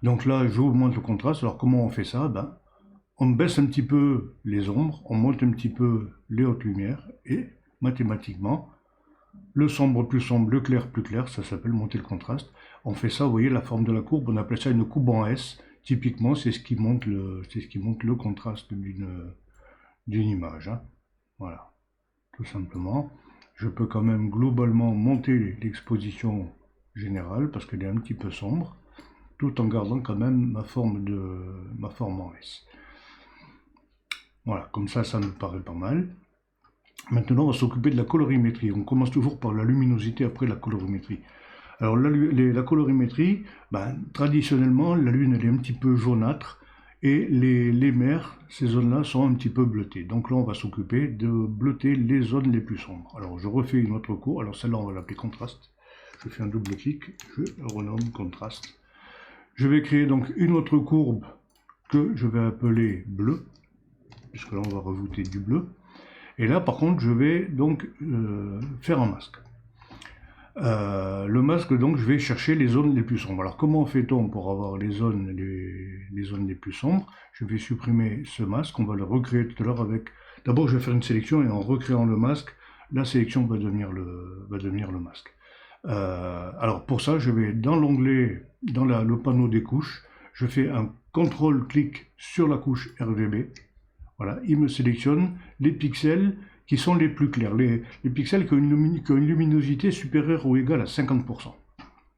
Donc là, j'augmente le contraste. Alors comment on fait ça? On baisse un petit peu les ombres, on monte un petit peu les hautes lumières, et mathématiquement, le sombre plus sombre, le clair plus clair, ça s'appelle monter le contraste. On fait ça, vous voyez la forme de la courbe, on appelle ça une courbe en S. Typiquement, c'est ce qui monte le contraste d'une image. Hein. Voilà, tout simplement. Je peux quand même globalement monter l'exposition générale parce qu'elle est un petit peu sombre, tout en gardant quand même ma forme en S. Voilà, comme ça me paraît pas mal. Maintenant, on va s'occuper de la colorimétrie. On commence toujours par la luminosité, après la colorimétrie. Alors, la colorimétrie, traditionnellement, la Lune, elle est un petit peu jaunâtre, et les mers, ces zones-là, sont un petit peu bleutées. Donc là, on va s'occuper de bleuter les zones les plus sombres. Alors, je refais une autre courbe. Alors, celle-là, on va l'appeler contraste. Je fais un double clic, je renomme contraste. Je vais créer donc une autre courbe que je vais appeler bleu, puisque là, on va rajouter du bleu. Et là, par contre, je vais donc faire un masque. Le masque, donc, je vais chercher les zones les plus sombres. Alors, comment fait-on pour avoir les zones les plus sombres? Je vais supprimer ce masque, on va le recréer tout à l'heure avec... D'abord, je vais faire une sélection et en recréant le masque, la sélection va devenir le masque. Alors, pour ça, je vais dans l'onglet, dans le panneau des couches, je fais un CTRL-clic sur la couche RGB. Voilà, il me sélectionne les pixels qui sont les plus clairs, les pixels qui ont une luminosité supérieure ou égale à 50%.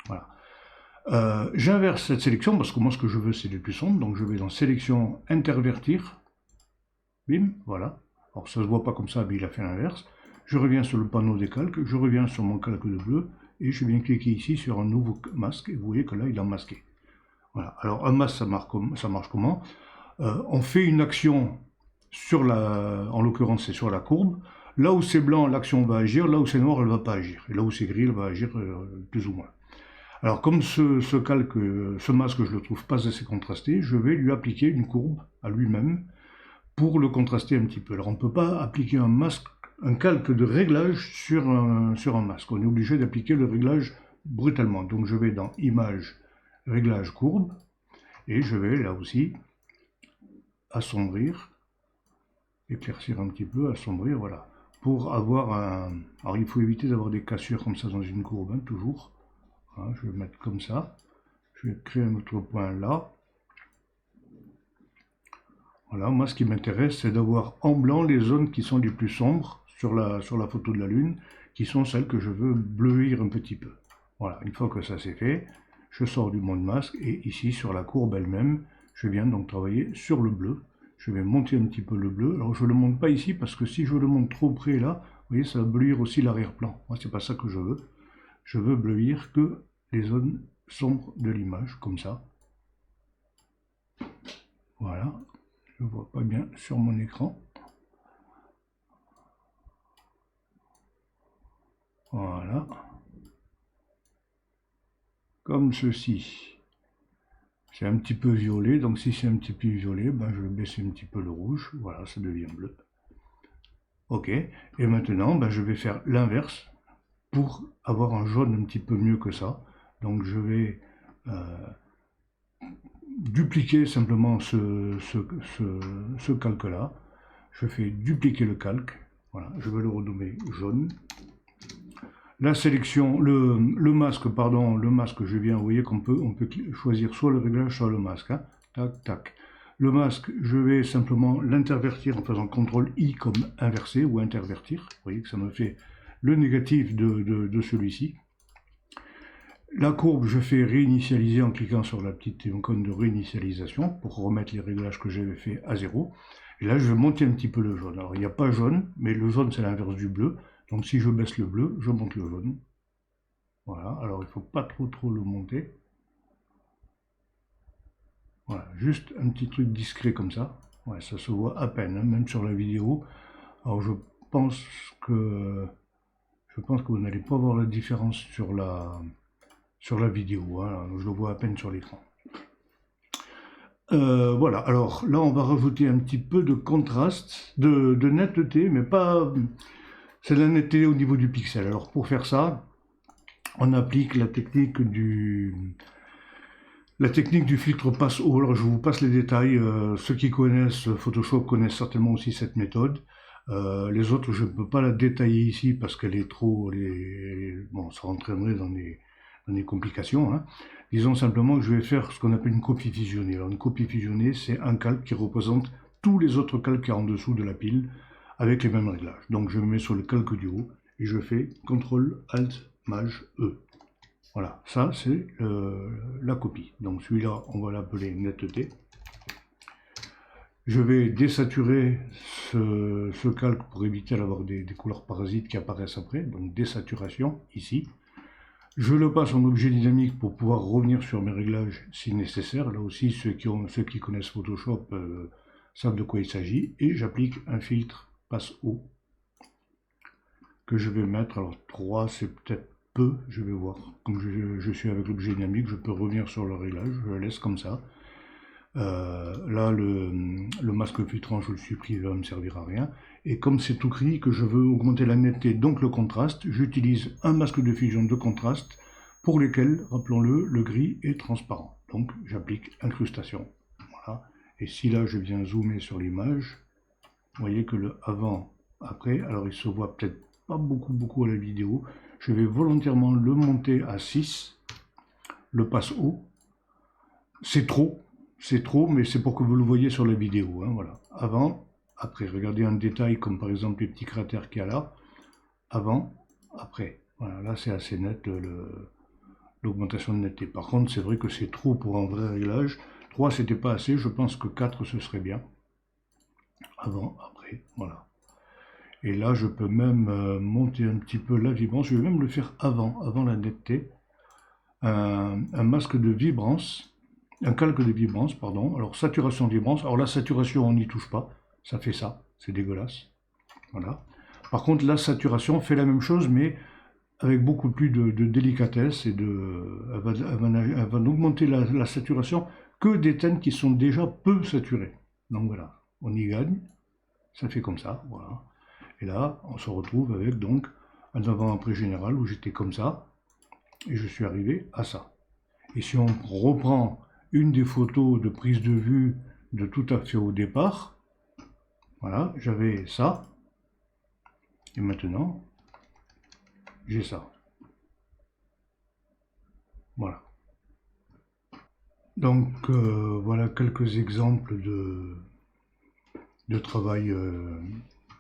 Voilà. J'inverse cette sélection parce que moi ce que je veux c'est les plus sombres, donc je vais dans sélection intervertir, bim, voilà. Alors ça se voit pas comme ça, mais il a fait l'inverse. Je reviens sur le panneau des calques, je reviens sur mon calque de bleu et je viens cliquer ici sur un nouveau masque et vous voyez que là il est masqué. Voilà. Alors un masque ça marche comment? On fait une action sur en l'occurrence c'est sur la courbe. Là où c'est blanc, l'action va agir, là où c'est noir, elle ne va pas agir. Et là où c'est gris, elle va agir plus ou moins. Alors comme ce masque, je le trouve pas assez contrasté, je vais lui appliquer une courbe à lui-même pour le contraster un petit peu. Alors on ne peut pas appliquer un calque de réglage sur un masque. On est obligé d'appliquer le réglage brutalement. Donc je vais dans Image, Réglage courbe, et je vais là aussi assombrir, éclaircir un petit peu, assombrir, voilà. Pour avoir un... Alors il faut éviter d'avoir des cassures comme ça dans une courbe, hein, toujours. Voilà, je vais mettre comme ça. Je vais créer un autre point là. Voilà, moi ce qui m'intéresse c'est d'avoir en blanc les zones qui sont les plus sombres sur la photo de la Lune, qui sont celles que je veux bleuir un petit peu. Voilà, une fois que ça c'est fait, je sors du mode masque et ici sur la courbe elle-même, je viens donc travailler sur le bleu. Je vais monter un petit peu le bleu. Alors je ne le monte pas ici parce que si je le monte trop près là, vous voyez, ça va bleuir aussi l'arrière-plan. Moi c'est pas ça que je veux. Je veux bleuir que les zones sombres de l'image, comme ça. Voilà. Je ne vois pas bien sur mon écran. Voilà. Comme ceci. C'est un petit peu violet, donc si c'est un petit peu violet, ben je vais baisser un petit peu le rouge. Voilà, ça devient bleu. Ok. Et maintenant, ben je vais faire l'inverse pour avoir un jaune un petit peu mieux que ça. Donc je vais dupliquer simplement ce calque-là. Je fais dupliquer le calque. Voilà, je vais le renommer jaune. La sélection, le masque, pardon, le masque, je viens, vous voyez qu'on peut, choisir soit le réglage, soit le masque. Hein. Tac, tac. Le masque, je vais simplement l'intervertir en faisant CTRL-I comme inverser ou intervertir. Vous voyez que ça me fait le négatif de celui-ci. La courbe, je fais réinitialiser en cliquant sur la petite icône de réinitialisation pour remettre les réglages que j'avais fait à 0. Et là, je vais monter un petit peu le jaune. Alors, il n'y a pas jaune, mais le jaune, c'est l'inverse du bleu. Donc, si je baisse le bleu, je monte le jaune. Voilà. Alors, il ne faut pas trop le monter. Voilà. Juste un petit truc discret comme ça. Ouais, ça se voit à peine, hein, même sur la vidéo. Alors, je pense que vous n'allez pas voir la différence sur la vidéo, hein. Je le vois à peine sur l'écran. Voilà, alors là on va rajouter un petit peu de contraste, de netteté, mais pas... C'est de la netteté au niveau du pixel. Alors pour faire ça, on applique la technique du filtre passe-haut. Alors je vous passe les détails, ceux qui connaissent Photoshop connaissent certainement aussi cette méthode. Les autres, je ne peux pas la détailler ici parce qu'elle est trop... Bon, ça entraînerait dans des complications. Hein. Disons simplement que je vais faire ce qu'on appelle une copie fusionnée. Alors une copie fusionnée, c'est un calque qui représente tous les autres calques qui sont en dessous de la pile avec les mêmes réglages. Donc je me mets sur le calque du haut et je fais CTRL-ALT-MAJ-E. Voilà, ça c'est la copie. Donc celui-là, on va l'appeler netteté. Je vais désaturer ce calque pour éviter d'avoir des couleurs parasites qui apparaissent après. Donc désaturation, ici. Je le passe en objet dynamique pour pouvoir revenir sur mes réglages si nécessaire. Là aussi, ceux qui connaissent Photoshop savent de quoi il s'agit. Et j'applique un filtre passe-haut que je vais mettre. Alors 3, c'est peut-être peu, je vais voir. Comme je suis avec l'objet dynamique, je peux revenir sur le réglage. Je le laisse comme ça. Là, le masque filtrant, je le supprime, il va me servir à rien. Et comme c'est tout gris, que je veux augmenter la netteté, donc le contraste, j'utilise un masque de fusion de contraste pour lesquels, rappelons-le, le gris est transparent. Donc j'applique incrustation. Voilà. Et si là je viens zoomer sur l'image, vous voyez que le avant, après, alors il se voit peut-être pas beaucoup à la vidéo, je vais volontairement le monter à 6, le passe haut. C'est trop, mais c'est pour que vous le voyez sur la vidéo. Hein, voilà. Avant, après. Regardez un détail comme par exemple les petits cratères qu'il y a là, avant, après. Voilà, là c'est assez net l'augmentation de netteté. Par contre, c'est vrai que c'est trop pour un vrai réglage. 3 c'était pas assez, je pense que 4 ce serait bien. Avant, après, voilà. Et là, je peux même monter un petit peu la vibrance. Je vais même le faire avant la netteté. Un masque de vibrance, un calque de vibrance, pardon. Alors, saturation vibrance. Alors, la saturation, on n'y touche pas. Ça fait ça. C'est dégueulasse. Voilà. Par contre, la saturation fait la même chose, mais avec beaucoup plus de délicatesse et elle va augmenter la saturation que des teintes qui sont déjà peu saturées. Donc voilà, on y gagne. Ça fait comme ça, voilà. Et là, on se retrouve avec donc un avant-après général où j'étais comme ça, et je suis arrivé à ça. Et si on reprend une des photos de prise de vue de tout à fait au départ, voilà, j'avais ça, et maintenant, j'ai ça. Voilà. Donc, voilà quelques exemples de travail,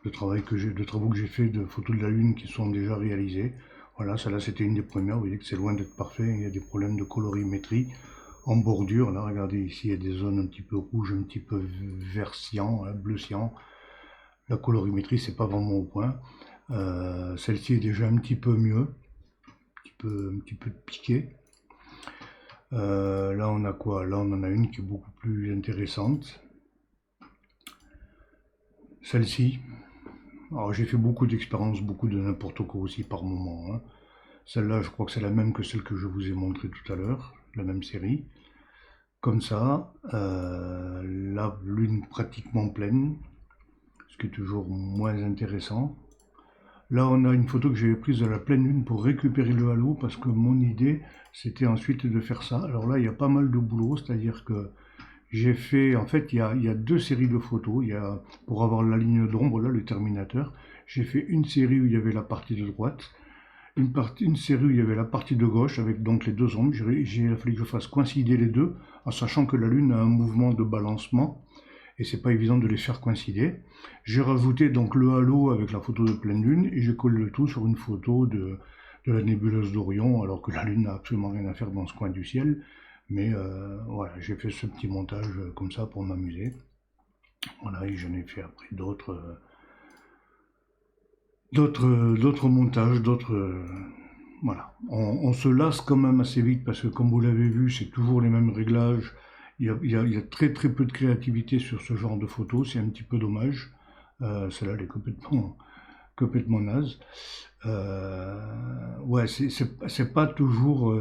de travaux que j'ai fait de photos de la Lune qui sont déjà réalisés. Voilà, celle-là c'était une des premières, vous voyez que c'est loin d'être parfait, il y a des problèmes de colorimétrie en bordure. Là, regardez ici, il y a des zones un petit peu rouges, un petit peu vert cyan, bleu cyan. La colorimétrie, c'est pas vraiment au point. Celle-ci est déjà un petit peu mieux, un petit peu piquée. Là, on a quoi? Là, on en a une qui est beaucoup plus intéressante. Celle-ci, alors j'ai fait beaucoup d'expériences, beaucoup de n'importe quoi aussi par moment, hein. Celle-là, je crois que c'est la même que celle que je vous ai montrée tout à l'heure, la même série. Comme ça, la lune pratiquement pleine, ce qui est toujours moins intéressant. Là, on a une photo que j'avais prise de la pleine lune pour récupérer le halo, parce que mon idée, c'était ensuite de faire ça. Alors là, il y a pas mal de boulot, c'est-à-dire que j'ai fait, en fait, il y a deux séries de photos. Il y a, pour avoir la ligne d'ombre, là, le terminateur, j'ai fait une série où il y avait la partie de droite, une série où il y avait la partie de gauche, avec donc les deux ombres. Il a fallu que je fasse coïncider les deux, en sachant que la Lune a un mouvement de balancement, et c'est pas évident de les faire coïncider. J'ai rajouté donc le halo avec la photo de pleine Lune, et j'ai collé le tout sur une photo de la nébuleuse d'Orion, alors que la Lune n'a absolument rien à faire dans ce coin du ciel. Mais voilà, j'ai fait ce petit montage comme ça pour m'amuser. Voilà, et j'en ai fait après d'autres montages, voilà. On se lasse quand même assez vite parce que comme vous l'avez vu, c'est toujours les mêmes réglages. Il y a très très peu de créativité sur ce genre de photos, c'est un petit peu dommage. Celle-là, elle est complètement naze. Ouais, c'est pas toujours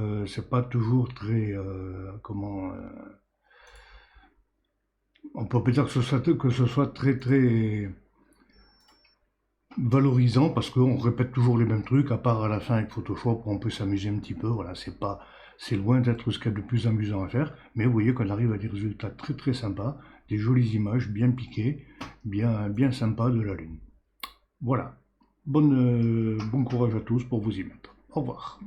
très, comment, on peut pas dire que ce soit très très valorisant parce qu'on répète toujours les mêmes trucs, à part à la fin avec Photoshop où on peut s'amuser un petit peu. Voilà, c'est loin d'être ce qu'il y a de plus amusant à faire, mais vous voyez qu'on arrive à des résultats très très sympas, des jolies images bien piquées, bien sympas de la Lune. Voilà. Bon courage à tous pour vous y mettre. Au revoir.